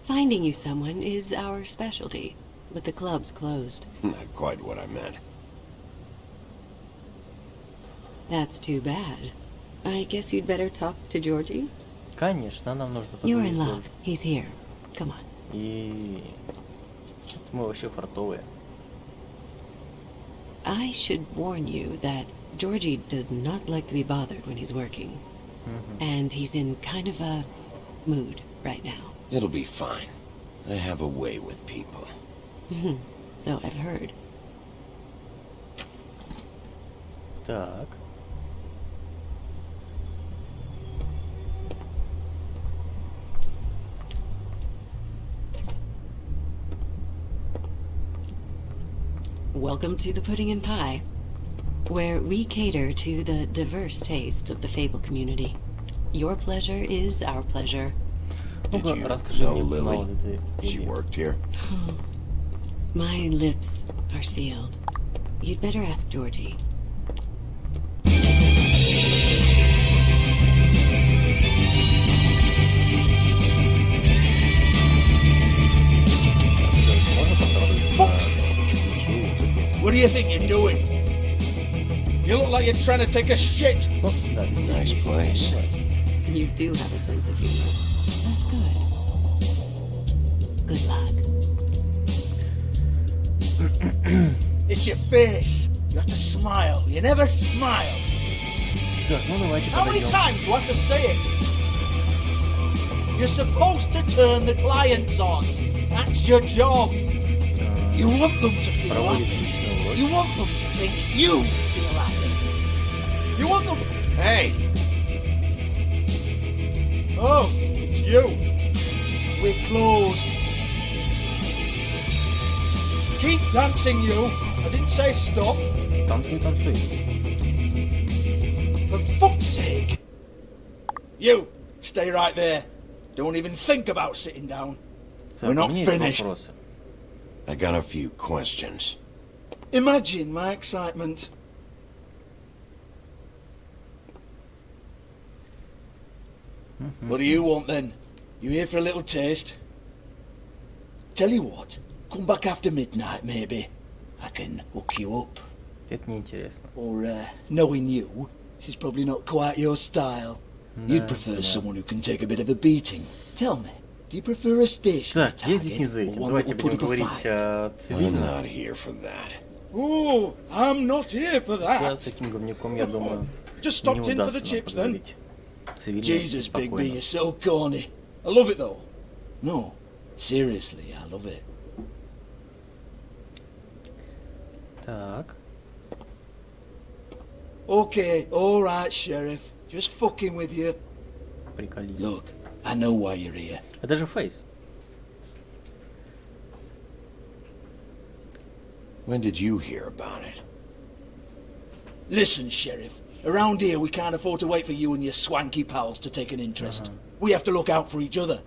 Finding you someone is our specialty, but the club's closed. Not quite what I meant. That's too bad. I guess you'd better talk to Georgie. Конечно, нам нужно You're позвонить in George. luck. He's here. Come on. И мы вообще фартовые. I should warn you that Georgie does not like to be bothered when he's working. And he's in kind of a mood right now. It'll be fine. I have a way with people. So I've heard. Так. Welcome to the Pudding and Pie, where we cater to the diverse tastes of the Fable community. Your pleasure is our pleasure. Ну-ка, you расскажи know мне Lily? мало ли ты She или- worked here. My lips are sealed. You'd better ask Georgie. What do you think you're doing? You look like you're trying to take a shit. Ну, да, Nice place. You do have a sense of humor. That's good. Good luck. It's your face. You have to smile. You never smile. Так, ну давайте How many подойдем. times do I have to say it? You're supposed to turn the clients on. That's your job. You want them to feel Проводит happy. личный урок. You want them to think you feel happy. You want them... Hey! Oh, it's you. We're closed. Keep dancing, you. I didn't say stop. Танцуй, танцуй. For fuck's sake. You, stay right there. Don't even think about sitting down. Так, We're у not меня есть finished. вопросы. I got a few questions. Imagine my excitement. What do you want then? You here for a little taste? Tell you what, come back after midnight, maybe. I can hook you up. Это неинтересно. Or, knowing you, she's probably not quite your style. You'd prefer someone who can take a bit of a beating. Tell me, do you prefer a stationary Так, я здесь не за этим. Давайте будем говорить о цивильном. I'm not here for that. Oh, I'm not here for Да, с that. этим говнюком, я думаю, Just не stopped in for the удастся нам chips then. поговорить цивильно и Jesus, Big B, спокойно. you're so corny. I love it though. No, seriously, I love it. Так. Okay, alright, Sheriff. Just fucking with you. Приколись. Look, I know why you're here. Это же Фейс. When did you hear about it? Listen, Sheriff. Around here, we can't afford to wait for you and your swanky pals to take an interest. We have to look out for each other.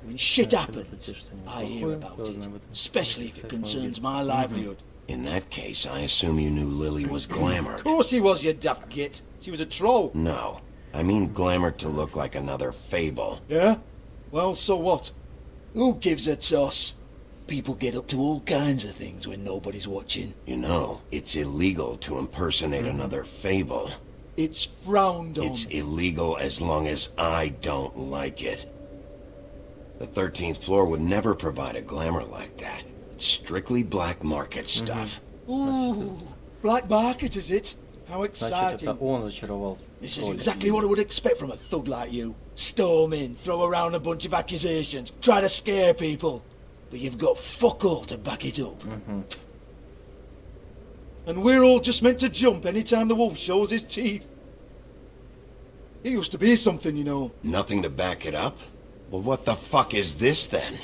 When shit happens, I hear about it. Especially if it concerns my livelihood. In that case, I assume you knew Lily was glamored. Of course she was, you daft git. She was a troll. No, I mean glamored to look like another fable. Yeah? Well, so what? Who gives a toss? People get up to all kinds of things when nobody's watching. You know, it's illegal to impersonate another fable. It's frowned on. It's illegal as long as I don't like it. The 13th floor would never provide a glamour like that. It's strictly black market stuff. Ooh, black market, is it? How Значит, exciting. это он зачаровал. This is exactly what I would expect from a thug like you. Storm in, throw around a bunch of accusations, try to scare people. But you've got fuck all to back it up. And we're all just meant to jump any time the wolf shows his teeth. It used to be something, you know. Nothing to back it up? Well, what the fuck is this then?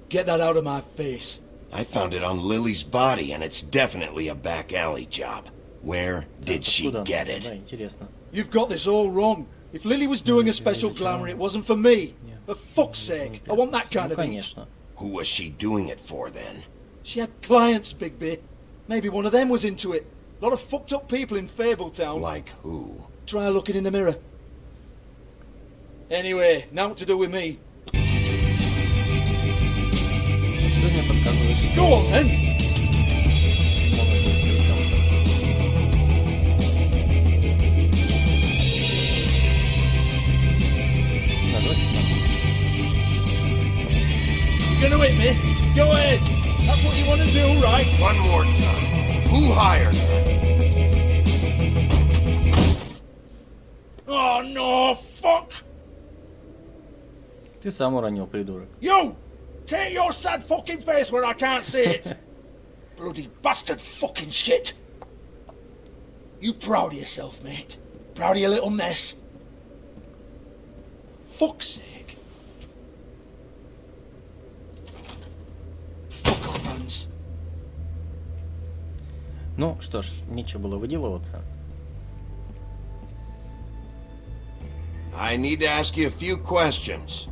Get that out of my face. I found it on Lily's body, and it's definitely a back alley job. Where did she get Да, it? интересно. You've got this all wrong. If Lily was doing a special glamour, it wasn't for me. For fuck's sake, I want that kind Ну, of heat. конечно. Who was she doing it for then? She had clients, Bigby. Maybe one of them was into it. A lot of fucked up people in Fabletown. Like who? Try looking in the mirror. Anyway, now what to do with me. Что мне подсказывает, что Go on then. он уже с ключом. Да, давайте сам. You gonna hit me? Go ahead. That's what you want to do, right? One more time. Who hired her? Oh no, fuck! Ты сам уронил, придурок. You! Take your sad fucking face where I can't see it! Bloody bastard fucking shit! You proud of yourself, mate? Proud of your little mess? Fuck's sake. Fuck off, Hans. Ну, что ж, нечего было выделываться. I need to ask you a few questions.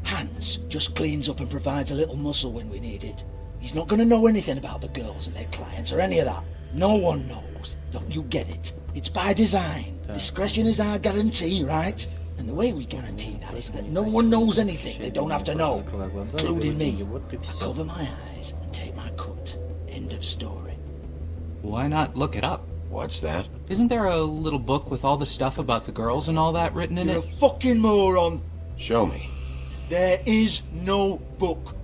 Hans just cleans up and provides a little muscle when we need it. He's not going to know anything about the girls and their clients or any of that. No one knows. Don't you get it? It's by design. Discretion is our guarantee, right? And the way we guarantee that is that no one knows anything they don't have to know, including me. I cover my eyes and take my cut. End of story. Why not look it up? What's that? Isn't there a little book with all the stuff about the girls and all that written in You're it? a fucking moron. Show me. There is no book.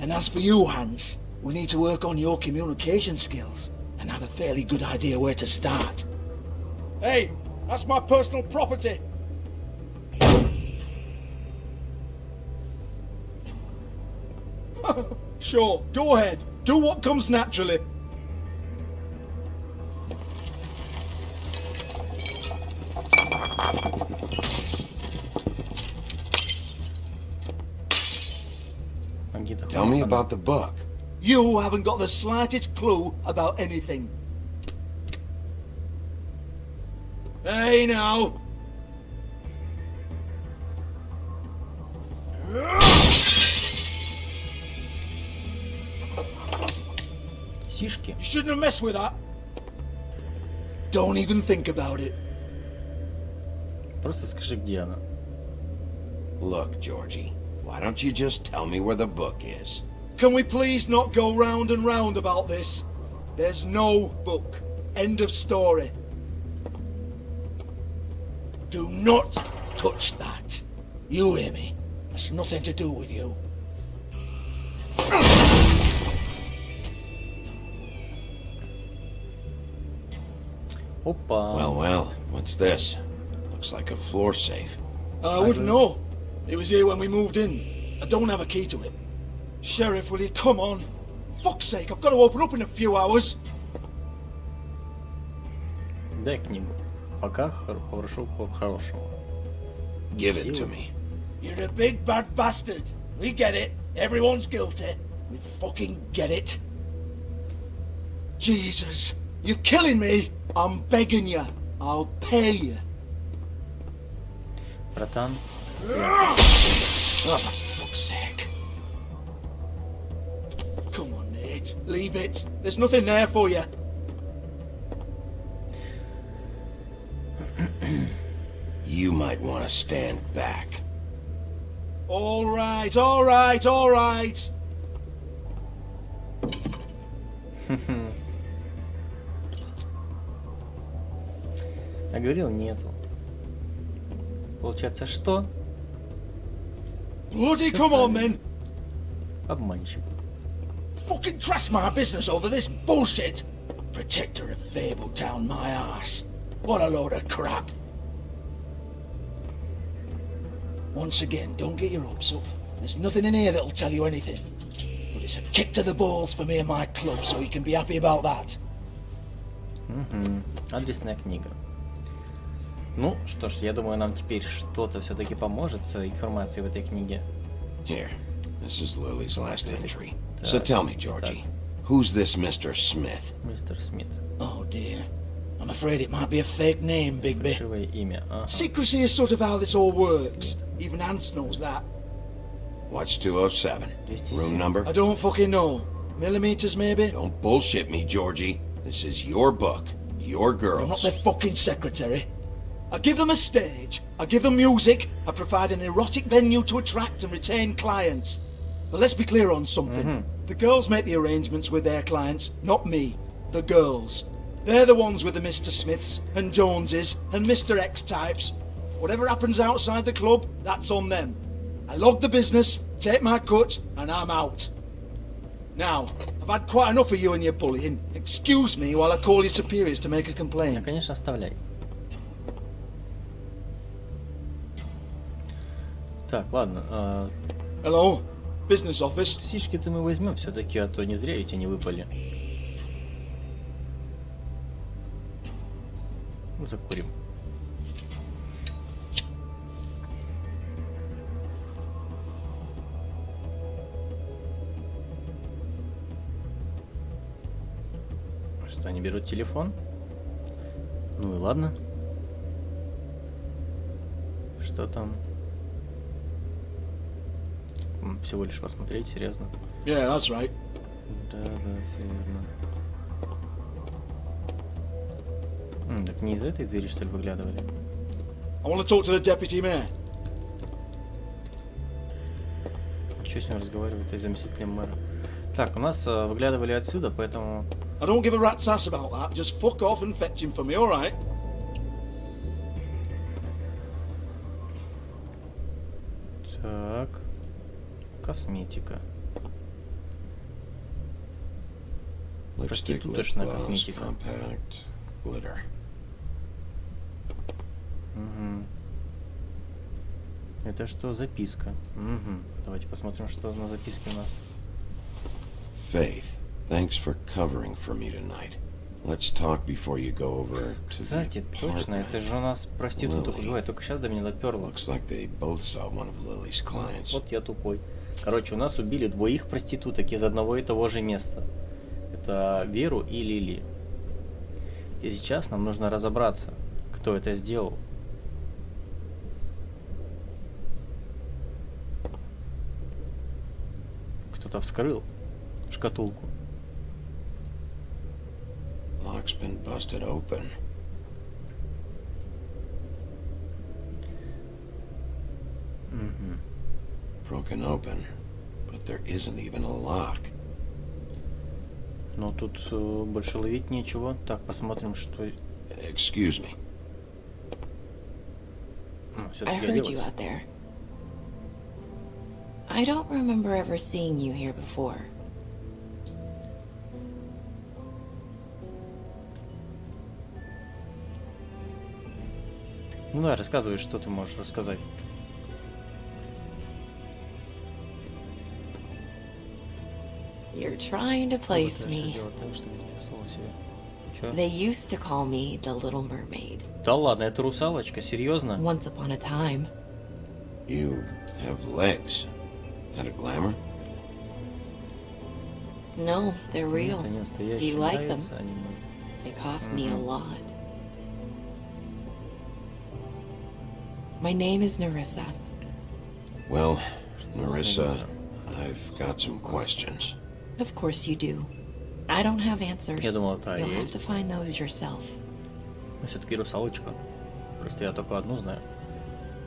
And as for you, Hans, we need to work on your communication skills and have a fairly good idea where to start. Hey, that's my personal property. Sure, go ahead. Do what comes naturally. Tell me about the book. You haven't got the slightest clue about anything. Hey, now. Сишки. You shouldn't have messed with that. Don't even think about it. Просто скажи, где она. Look, Georgie, Why don't you just tell me where the book is? Can we please not go round and round about this? There's no book. End of story. Do not touch that. You hear me? It's nothing to do with you. Опа. Well, what's this? Looks like a floor safe. I wouldn't know. It was here when we moved in. I don't have a key to it. Sheriff, will you come on? Fuck's sake, I've got to open up in a few hours. Дай книгу. Пока попрошу по-хорошему. Give it to me. You're a big bad bastard. We get it. Everyone's guilty. We fucking get it. Jesus, you're killing me. I'm begging you. I'll pay you. Братан. Oh, for fuck's sake. Come on, Nate. Leave it. There's nothing there for you. You might want to stand back. All right, all right, all right. Я говорил, нету. Получается, что? Bloody come on, then. Обманщик. Fucking trash my business over this bullshit. Protector of Fabletown, my ass. What a load of crap. Once again, don't get your hopes up. There's nothing in here that'll tell you anything. But it's a kick to the balls for me and my club, so you can be happy about that. Адресная книга. Ну, что ж, я думаю, нам теперь что-то все-таки поможет с информацией в этой книге. Here, this is Lily's last entry. So tell me, Georgie, who's this Mr. Smith? Mr. Smith. Oh dear. I'm afraid it might be a fake name, Bigby. Фальшивое имя. Ага. Secrecy is sort of how this all works. Even Hans knows that. What's 207? Room number? I don't fucking know. Millimeters, maybe? Don't bullshit me, Georgie. This is your book. Your girls. I'm not their fucking secretary. I give them a stage, I give them music, I provide an erotic venue to attract and retain clients. But let's be clear on something. The girls make the arrangements with their clients, not me. The girls. They're the ones with the Mr. Smiths and Joneses and Mr. X types. Whatever happens outside the club, that's on them. I log the business, take my cut, and I'm out. Now, I've had quite enough of you and your bullying. Excuse me while I call your superiors to make a complaint. Да, конечно, оставляй. Так, ладно. Hello, business office. Сишки-то мы возьмем все-таки, а то не зря эти не выпали. Закурим. Что, они берут телефон? Ну и ладно. Что там? Всего лишь посмотреть, серьезно. Yeah, that's right. Да, все верно. Так не из этой двери, что ли, выглядывали? I want to talk to the deputy mayor. Что с ним разговаривать, ты заместителем мэра? Так, у нас выглядывали отсюда, поэтому... I don't give a rat's ass about that. Just fuck off and fetch him for me, alright? Так. Косметика. Lipstick, lip Проституточная gloss, косметика. compact, glitter. Угу. Это что, записка? Угу. Давайте посмотрим, что на записке у нас. Faith, thanks for covering for me tonight. Let's talk before you go over to Кстати, the точно, apartment. это же у нас проституток Lily. убивает. Только сейчас до меня доперло. Looks like they both saw one of Lily's clients. Вот я тупой. Короче, у нас убили двоих проституток из одного и того же места. Это Веру и Лили. И сейчас нам нужно разобраться, кто это сделал. Кто-то вскрыл шкатулку. Lock's been busted open. broken open, but there isn't even a lock. Но тут больше ловить нечего. Так, посмотрим, что... Excuse me. I heard you out there. I don't remember ever seeing you here before. Ну да, рассказывай, что ты можешь рассказать. You're trying to place me. They used to call me the Little Mermaid. Да ладно, это русалочка, серьезно? Once upon a time. You have legs. That a glamour? No, they're real. Do you like them? They cost me a lot. My name is Nerissa. Well, Nerissa, I've got some questions. Of course you do. I don't have answers. Я думал, это You'll have to find those yourself. Ну, все-таки русалочка. Просто я только одну знаю.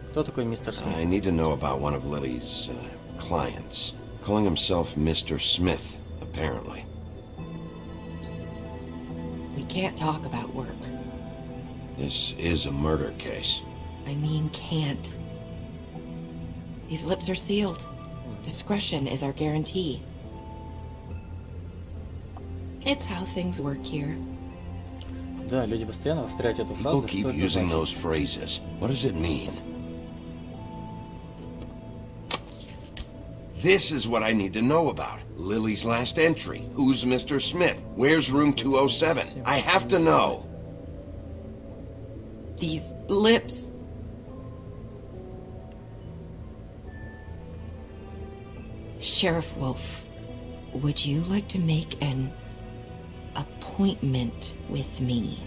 Кто такой мистер Смит? I need to know about one of Lily's clients. Calling himself Mr. Smith, apparently. We can't talk about work. This is a murder case. I mean can't. These lips are sealed. Discretion is our guarantee. It's how things work here. Да, люди постоянно повторяют эту People фразу. keep using those phrases. What does it mean? This is what I need to know about. Lily's last entry. Who's Mr. Smith? Where's room 207? I have to know. These lips. Sheriff Wolf, would you like to make an appointment with me?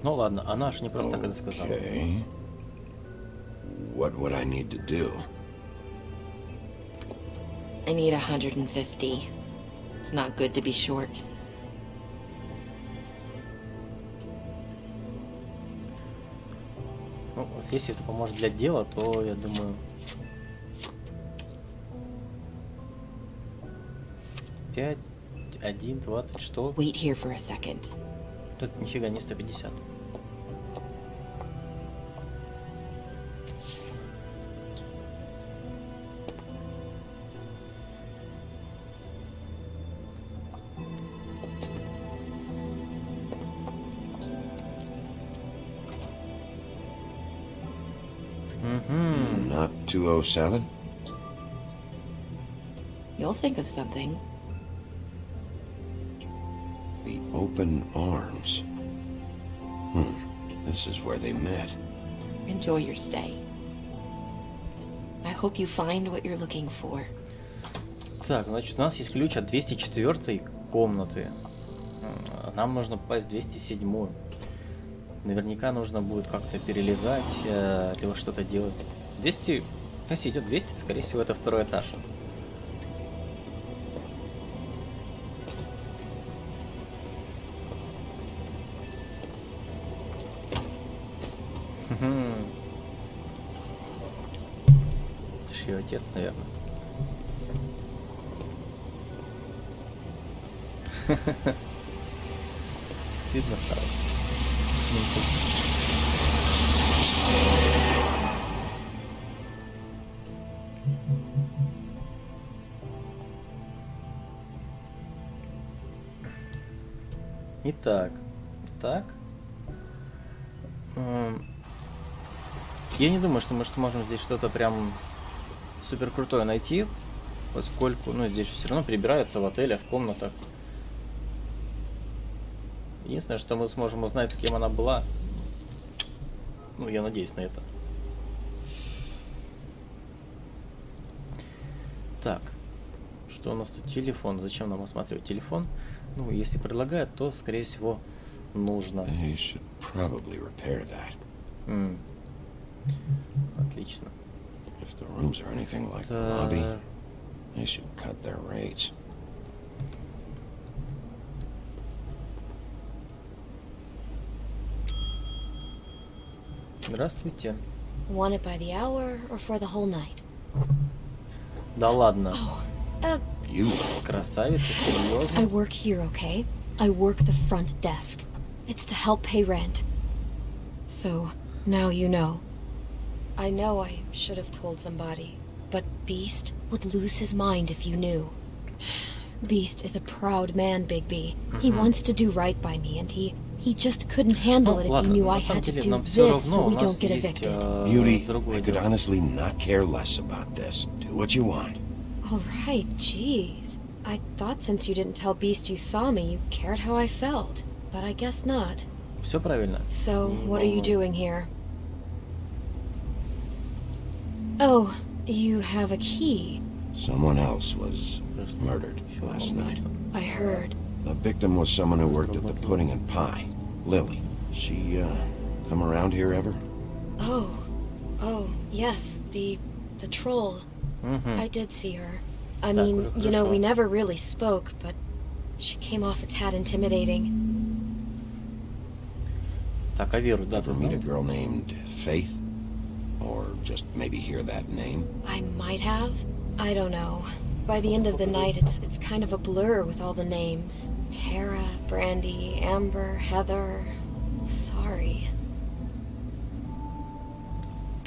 Ну ладно, она ж не просто так это сказала. Okay. What would I need to do? I need 150. It's not good to be short. Ну, вот если это поможет для дела, то я думаю... 5, 1, 20, что? Wait here for a second. Тут нифига не 150. Not 207? You'll think of something. The open arms. This is where they met. Enjoy your stay. I hope you find what you're looking for. Так, значит, у нас есть ключ от 204 комнаты. Нам нужно попасть в 207. Наверняка нужно будет как-то перелезать, либо что-то делать. 200... Если идет 200, то, скорее всего, это второй этаж. Это ж ее отец, наверное. Стыдно стало. Итак, я не думаю, что мы можем здесь что-то прям супер крутое найти, поскольку, ну, здесь все равно прибираются в отеле, в комнатах. Единственное, что мы сможем узнать, с кем она была. Ну, я надеюсь на это. Так, что у нас тут? Телефон. Зачем нам осматривать телефон? Ну, если предлагают, то, скорее всего, нужно. Отлично. If the rooms are anything like the lobby, they should cut their rates. Здравствуйте. Want it by the hour or for the whole night? Да ладно. You Красавица, серьезно? I work here, okay? I work the front desk. It's to help pay rent. So, now you know. I know I should have told somebody, but Beast would lose his mind if you knew. Beast is a proud man, Bigby. He wants to do right by me, and he just couldn't handle it if he knew I had to do this so we don't get evicted. Beauty, I could honestly not care less about this. Do what you want. All right, jeez. I thought since you didn't tell Beast you saw me, you cared how I felt. But I guess not. Все правильно. So, what are you doing here? Oh, you have a key. Someone else was murdered last night. I heard. The victim was someone who worked at the Pudding and Pie. Lily. She, come around here ever? Oh, yes, the troll. I did see her. I mean, уже you know, хорошо. we never really spoke, but she came off a tad intimidating. Так, а Веру, да, ты Ever meet a знал? girl named Faith? Or just maybe hear that name? I might have. I don't know. By the end of the night, it's kind of a blur with all the names. Tara, Brandy, Amber, Heather. Sorry.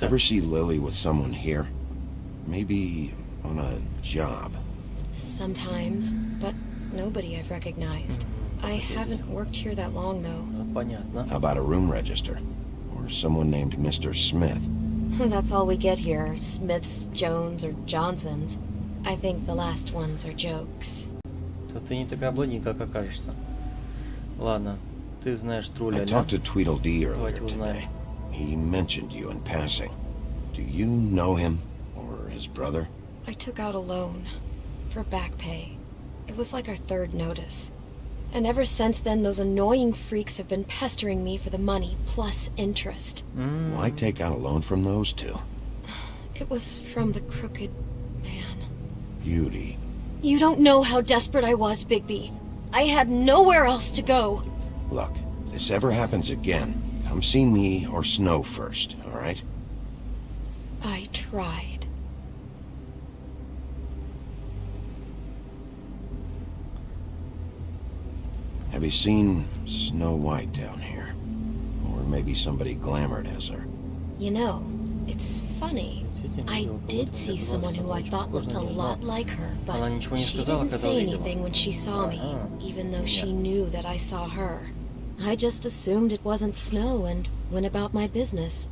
Ever see Lily with someone here? Maybe on a job. Sometimes, but nobody I've recognized. I haven't worked here that long, though. Понятно. How about a room register? Or someone named Mr. Smith? That's all we get here. Smiths, Jones, or Johnsons. I think the last ones are jokes. То ты не такая блондинка, как окажешься. Ладно, ты знаешь I Труля, talked to Tweedledee earlier Давайте узнаем. today. He mentioned you in passing. Do you know him? Or his brother? I took out a loan for back pay. It was like our third notice. And ever since then, those annoying freaks have been pestering me for the money, plus interest. Why take out a loan from those two? It was from the crooked man. Beauty. You don't know how desperate I was, Bigby. I had nowhere else to go. Look, if this ever happens again, come see me or Snow first, all right? I tried. Have you seen Snow White down here? Or maybe somebody glamored as her? You know, it's funny. I did see someone who I thought looked a lot like her, Она but ничего не she сказала, didn't когда say увидела. anything when she saw me, Ага. even though she knew that I saw her. I just assumed it wasn't Snow and went about my business.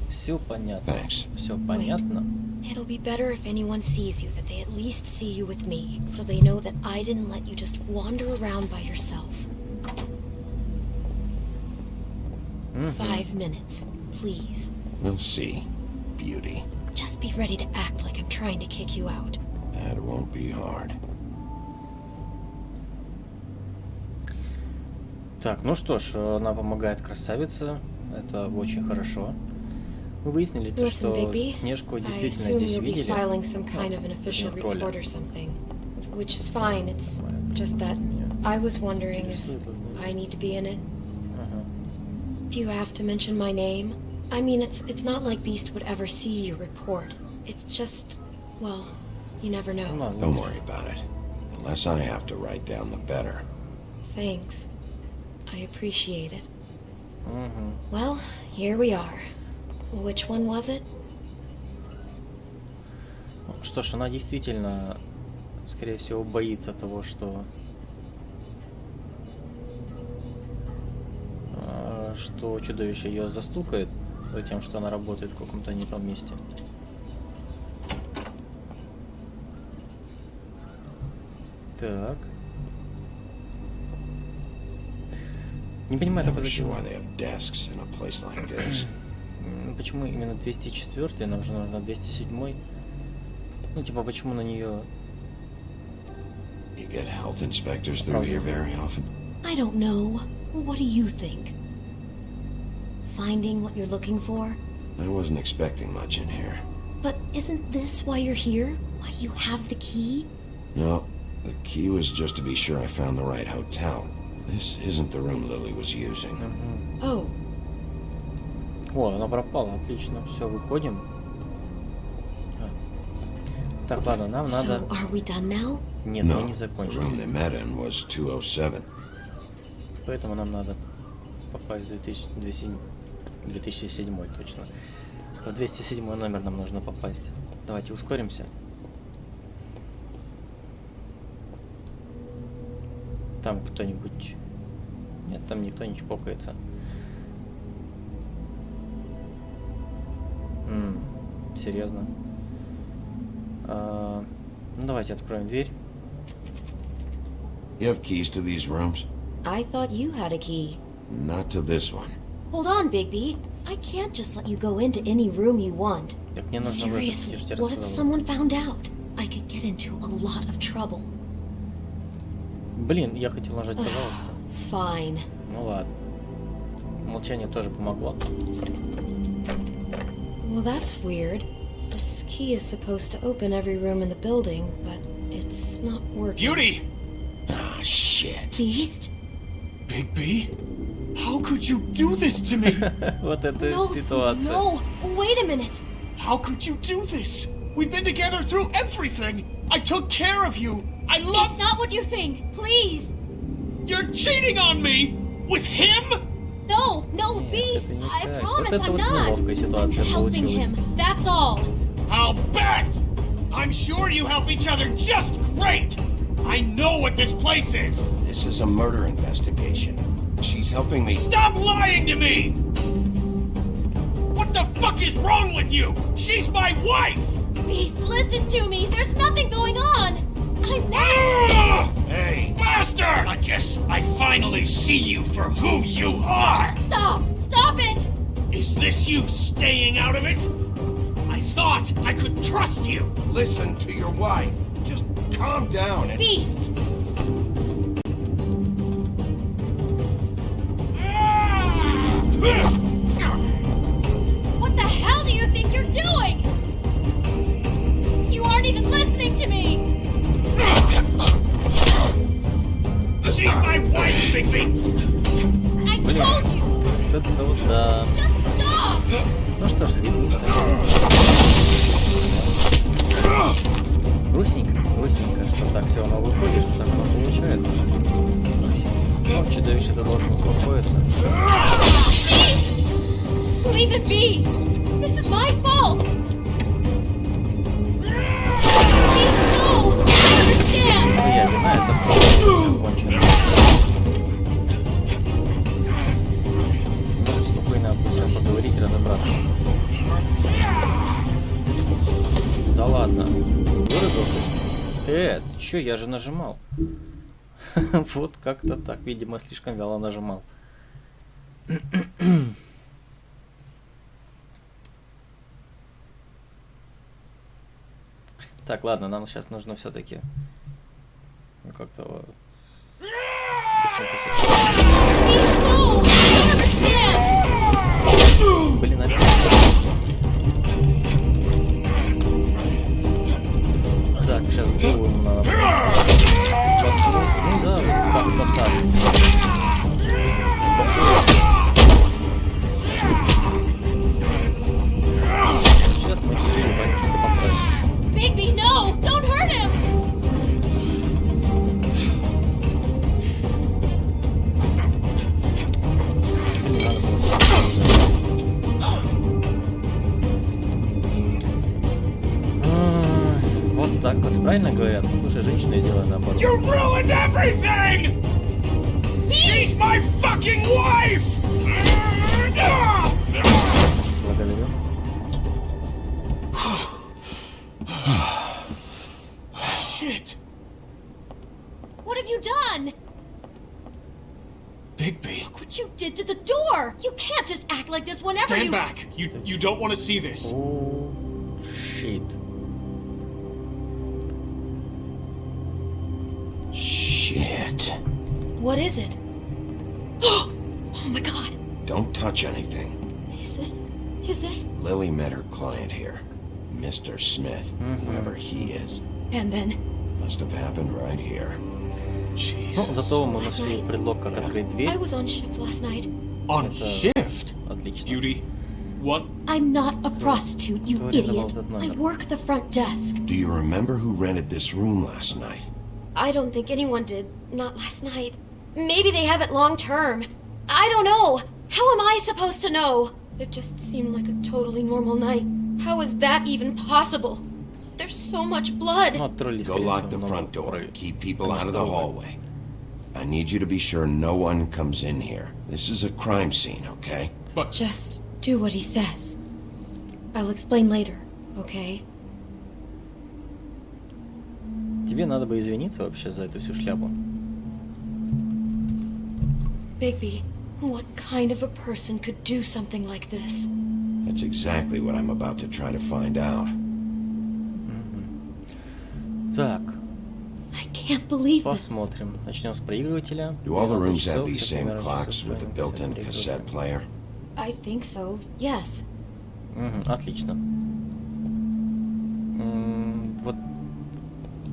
Все понятно. Thanks. Все понятно. It'll be better if anyone sees you that they at least see you with me, so they know that I didn't let you just wander around by yourself. 5 minutes, please. We'll see, Beauty. Just be ready to act like I'm trying to kick you out. That won't be hard. Так, ну что ж, она помогает красавице. Это очень хорошо. Мы выяснили, то, Listen, что Bigby, Снежку I действительно assume здесь you'll be видели. filing some kind of an official точнее, тролля. report or something, which is fine. It's just that I was wondering if I need to be in it. Ага. Do you have to mention my name? I mean, it's not like Beast would ever see your report. It's just, well, you never know. Ну ладно. Don't worry about it. The less I have to write down, the better. Thanks. I appreciate it. Мгм. Well, here we are. Which one was it? Ну, что ж, она действительно, скорее всего, боится того, что чудовище ее застукает за тем, что она работает в каком-то не том месте. Так. Не понимаю только Never sure зачем. why they have desks in a place like this. Почему именно 204, нам же нужно 207. Ну, типа, почему на нее... You get health inspectors through here very often? I don't know. What do you think? Finding what you're looking for? I wasn't expecting much in here. But isn't this why you're here? Why you have the key? No, the key was just to be sure I found the right hotel. This isn't the room Lily was using. Oh. О, она пропала, отлично. Все, выходим. Так, ладно, нам надо... So, are we done now? Нет, мы No, не the закончили. room they met in was 207. Поэтому нам надо попасть в 2007 точно. В 207 номер нам нужно попасть. Давайте ускоримся. Там кто-нибудь... Нет, там никто не чпокается. Серьезно. Ну давайте откроем дверь. You have keys to these rooms? I thought you had a key. Not to this one. Hold on, Bigby. I can't just let you go into any room you want. Так, мне нужно в этот, я Seriously, же тебе what if рассказывал. someone found out? I could get into a lot of trouble. Блин, я хотел нажать, пожалуйста. Fine. Ну ладно. Молчание тоже помогло. Well, that's weird. This key is supposed to open every room in the building, but it's not working. Beauty! Ah, shit. Beast? Bigby? How could you do this to me? Вот это No, ситуация. no, wait a minute. How could you do this? We've been together through everything. I took care of you. I love... It's not what you think. Please. You're cheating on me! With him? No, no, Нет, Beast. это не I так. promise Вот это I'm вот not. неловкая I'm ситуация helping получилась. him. That's all. I'll bet! I'm sure you help each other just great! I know what this place is! This is a murder investigation. She's helping me. Stop lying to me! What the fuck is wrong with you? She's my wife! Beast, listen to me. There's nothing going on. I'm not. Ah! Hey! Bastard! I guess I finally see you for who you are! Stop. Stop it. Is this you staying out of it? I thought I could trust you! Listen to your wife. Just calm down and... Beast. What the hell do you think you're doing? You aren't even listening to me. She's my wife, Bigby! I told you. Вот это вот да. Just stop. Ну что ж, видимся. Грустненько, грустненько, что так все оно выходит, что так оно получается. Ну, чудовище-то должен успокоиться. Leave it be. This is my fault. Beast, no. I understand. Моя вина, это просто кончено. Можно спокойно обо всем поговорить и разобраться. Да ладно. Вырубился. Ты чё, я же нажимал. Вот как-то так, видимо, слишком вяло нажимал. Так, ладно, нам сейчас нужно все-таки как-то блин, опять. Так, сейчас голову ему надо. Ну да, вот как-то так. Сейчас мы теперь бандиты поправим. Bigby, no! Don't hurt him! Не надо было. Вот так вот, правильно говорят? Слушай, женщину я сделаю наоборот. You ruined everything! She's my fucking wife! Благодарю. Shit! What have you done? Bigby, Look what you did to the door! You can't just act like this whenever stand you... back! You don't want to see this. Oh, shit. Shit. What is it? Oh my god. Don't touch anything. Is this? Lily met her client here. Mr. Smith, whoever he is. And then? Must have happened right here. Ну, зато мы нашли предлог, как открыть I дверь. was on shift last night. On Это shift? отлично. Beauty, What? I'm not a prostitute, you idiot. I work the front desk. Do you remember who rented this room last night? I don't think anyone did. Not last night. Maybe they have it long term. I don't know. How am I supposed to know? It just seemed like a totally normal night. How is that even possible? There's so much blood. Go lock the front door. Keep people out of the hallway. I need you to be sure no one comes in here. This is a crime scene, okay? But just do what he says. I'll explain later, okay? Тебе надо бы извиниться вообще за эту всю шляпу. Bigby, what kind of a person could do something like this? That's exactly what I'm about to try to find out. Так. I can't believe this. Посмотрим. Начнем с проигрывателя. Do all the rooms have these same clocks with a built-in cassette player? I think so, yes. Отлично. Вот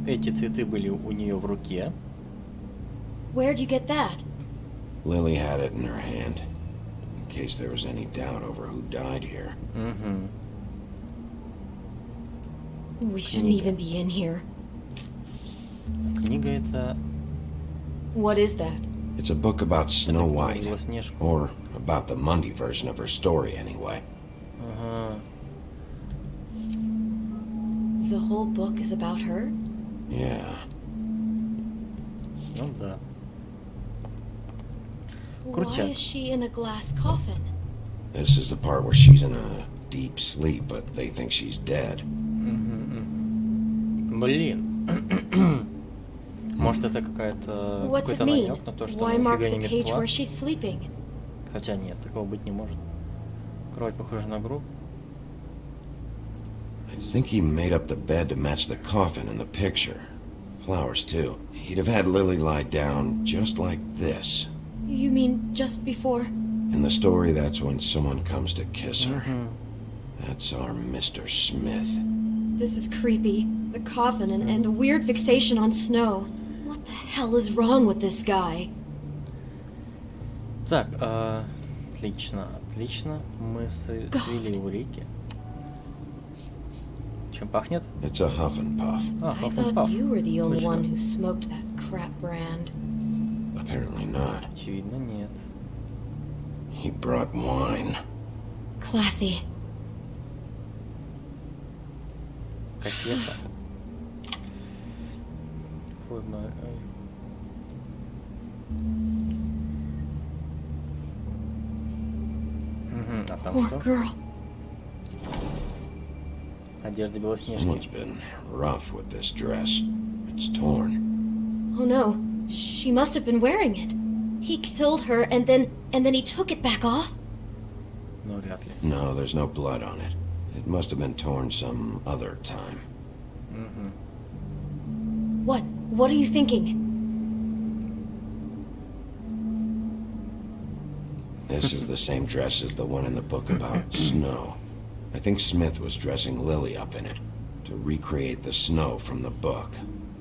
эти цветы были у нее в руке. Where'd you get that? Lily had it in her hand, in case there was any doubt over who died here. We shouldn't even be in here. Книга это... What is that? It's a book about Snow White, or about the Monday version of her story, anyway. The whole book is about her? Yeah. Ну да. Why is she in a glass coffin? This is the part where she's in a deep sleep, but they think she's dead. Блин. Может это какой-то намек на то, что Why она mark нифига the не page мертва? where she's sleeping? Хотя нет, такого быть не может. Кровать похожа на гроб. I think he made up the bed to match the coffin in the picture. Flowers, too. He'd have had Lily lie down just like this. You mean just before? In the story, that's when someone comes to kiss her. That's our Mr. Smith. This is creepy. The coffin and the weird fixation on Snow. What the hell is wrong with this guy? Так, отлично, отлично. Мы свели улики. Чем пахнет? It's a huff and puff. I thought you were the only one who smoked that crap brand. Apparently not. Очевидно, нет. He brought wine. Classy. Кассета. А там Poor что? girl. Одежда Белоснежки. Someone's been rough with this dress. It's torn. Oh no, she must have been wearing it. He killed her and then he took it back off? Ну, вряд ли. No, there's no blood on it. It must have been torn some other time. What are you thinking? This is the same dress as the one in the book about Snow. I think Smith was dressing Lily up in it to recreate the snow from the book.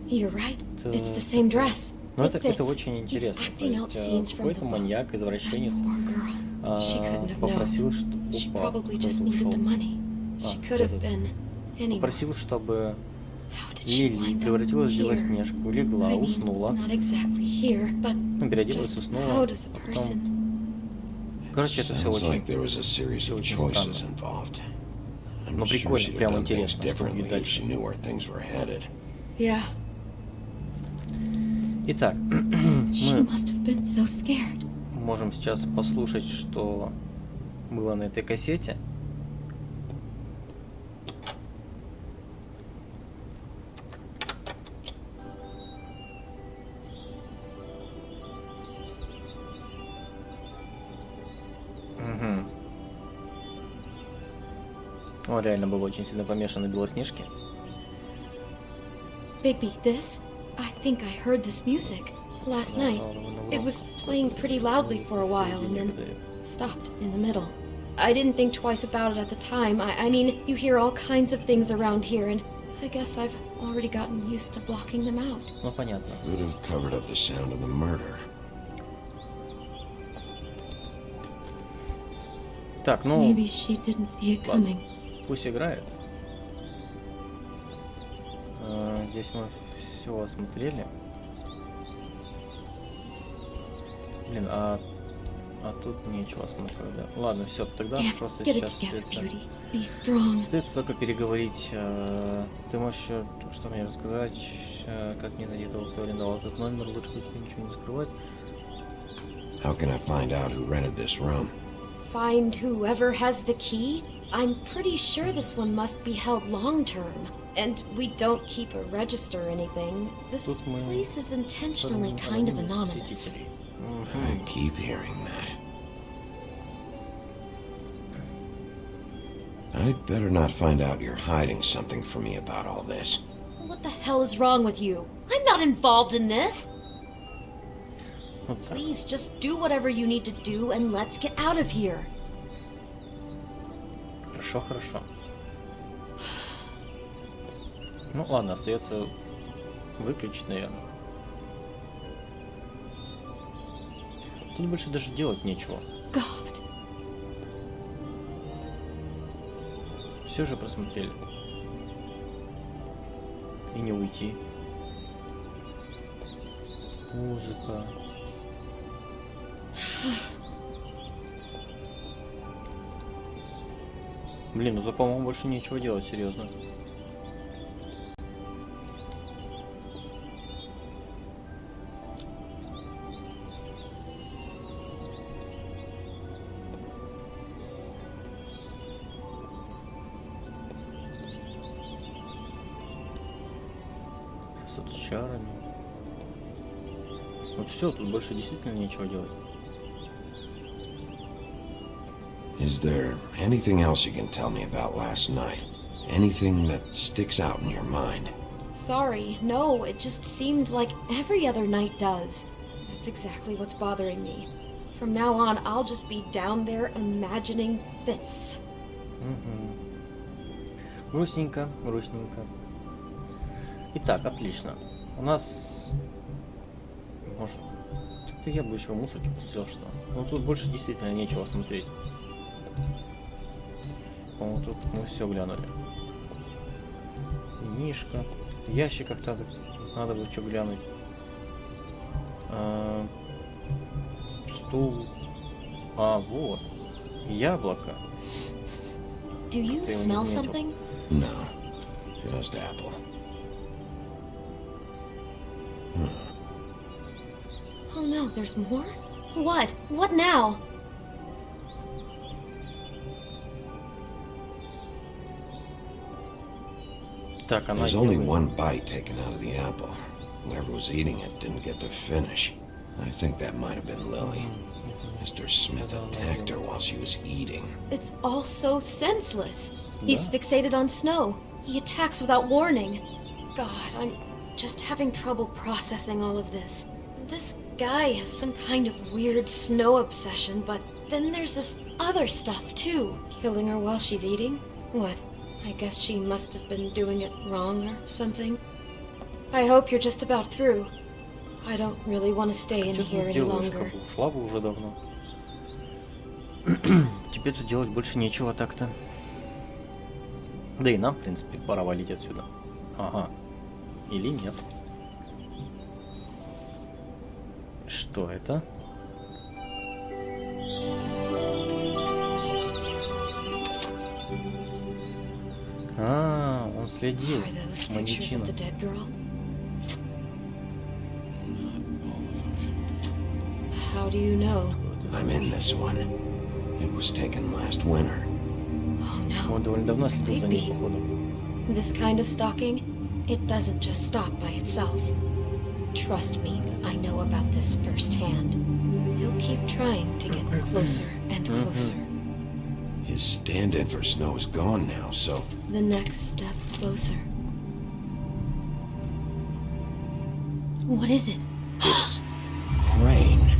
You're right. It's the same dress. Ну, It это fits. очень интересно. He's То acting out есть scenes from the какой-то book. маньяк, извращенец Poor girl. She couldn't have попросил, known. чтобы She probably кто-то just needed ушел. the money. She could have been anyone. Попросил, чтобы she Лили wind up превратилась в here? Белоснежку, легла, I mean, уснула. Not exactly here, but Ну, переоделась, just уснула. how does a а person... потом... Короче, это все Sounds очень... like there was a series of очень choices странно. involved. I'm Но sure прикольно, she'd have прям done things интересно, что differently будет if дальше. she knew where things were headed. Yeah, Итак, she мы must have been so scared. можем сейчас послушать, что было на этой кассете. Он реально был очень сильно помешан на Белоснежке. Bigby, this? I think I heard this music last night. It was playing pretty loudly for a while and then stopped in the middle. I didn't think twice about it at the time. I mean, you hear all kinds of things around here, and I guess I've already gotten used to blocking them out. Ну, понятно. Would have covered up the sound of the murder. Так, ну... Maybe she didn't see it ладно. coming. Пусть играет. Здесь мы все осмотрели. Блин, а тут нечего осматривать, да? Ладно, все, тогда Damn, просто get it сейчас together, остается... Beauty. Be strong. Остается только переговорить. Ты можешь что мне рассказать, как мне найти того, кто арендовал этот номер? Лучше бы ничего не скрывать. How can I find out who rented this room? Find whoever has the key? I'm pretty sure this one must be held long-term. And we don't keep a register or anything. This place is intentionally kind of anonymous. I keep hearing that. I'd better not find out you're hiding something from me about all this. What the hell is wrong with you? I'm not involved in this! Please, just do whatever you need to do and let's get out of here. Хорошо, хорошо. Ну ладно, остается выключить, наверное. Тут больше даже делать нечего. God. Все же просмотрели. И не уйти. Музыка. Блин, ну тут, по-моему, больше нечего делать, серьезно. Тут с чарами. Ну все, тут больше действительно нечего делать. Is there anything else you can tell me about last night? Anything that sticks out in your mind? Sorry, no, it just seemed like every other night does. That's exactly what's bothering me. From now on, I'll just be down there imagining this. Грустненько, грустненько. Итак, отлично. У нас... Может... Как-то я бы еще в мусорке посмотрел, что... Ну тут больше действительно нечего смотреть. По-моему, тут мы все глянули. Мишка. В ящиках надо бы что глянуть. Стул. Вот. Яблоко. Do you smell something? No, just apple. Oh no, there's more? What? What now? Так, она There's only one bite taken out of the apple. Whoever was eating it didn't get to finish. I think that might have been Lily. Mr. Smith attacked her while she was eating. It's all so senseless. He's fixated on Snow. He attacks without warning. God, I'm just having trouble processing all of this. This guy has some kind of weird Snow obsession, but then there's this other stuff too. Killing her while she's eating? What? I guess she must have been doing it wrong or something. I hope you're just about through. I don't really want to stay in here any longer. Ушла бы уже давно. Тебе тут делать больше нечего так-то. Да и нам, в принципе, пора валить отсюда. Ага. Или нет. Что это? Он следил. Маньячина. How do you know? I'm in this one. It was taken last winter. Oh no. Он довольно давно следил за ней, походу. This kind of stalking, it doesn't just stop by itself. Trust me, I know about this firsthand. He'll keep trying to get closer and closer. His stand-in for Snow is gone now, so... The next step closer. What is it? It's Crane.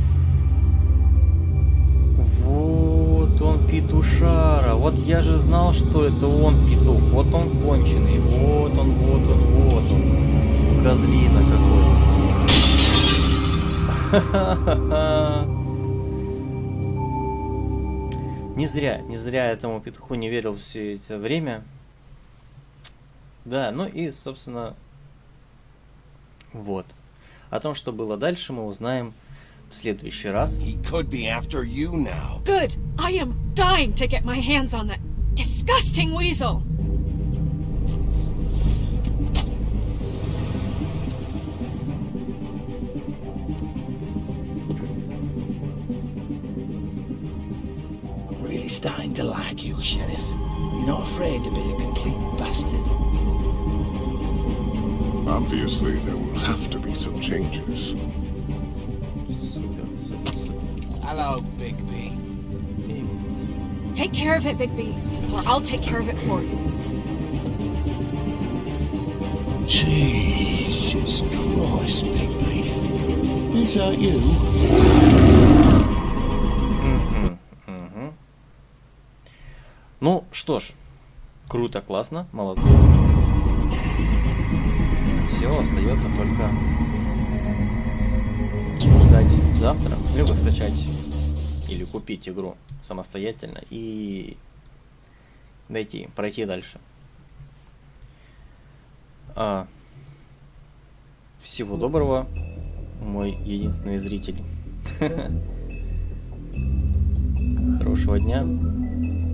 Вот он петушара. Вот я же знал, что это он петух. Вот он конченый. Вот он, вот он, вот он. Козлина какой. Не зря этому петуху не верил все это время. Да, ну и, собственно, вот. О том, что было дальше, мы узнаем в следующий раз. He could be after you now. Good. I am dying to get my hands on that disgusting weasel. I'm really starting to like you, Sheriff. You're not afraid to be a complete bastard. Obviously, there will have to be some changes. Hello, Bigby. Take care of it, Bigby, or I'll take care of it for you. Jesus Christ, Bigby. Is that you? Ну, что ж, круто, классно, молодцы. Все, остается только ждать завтра, либо скачать или купить игру самостоятельно и пройти дальше. Всего доброго, мой единственный зритель. Хорошего дня.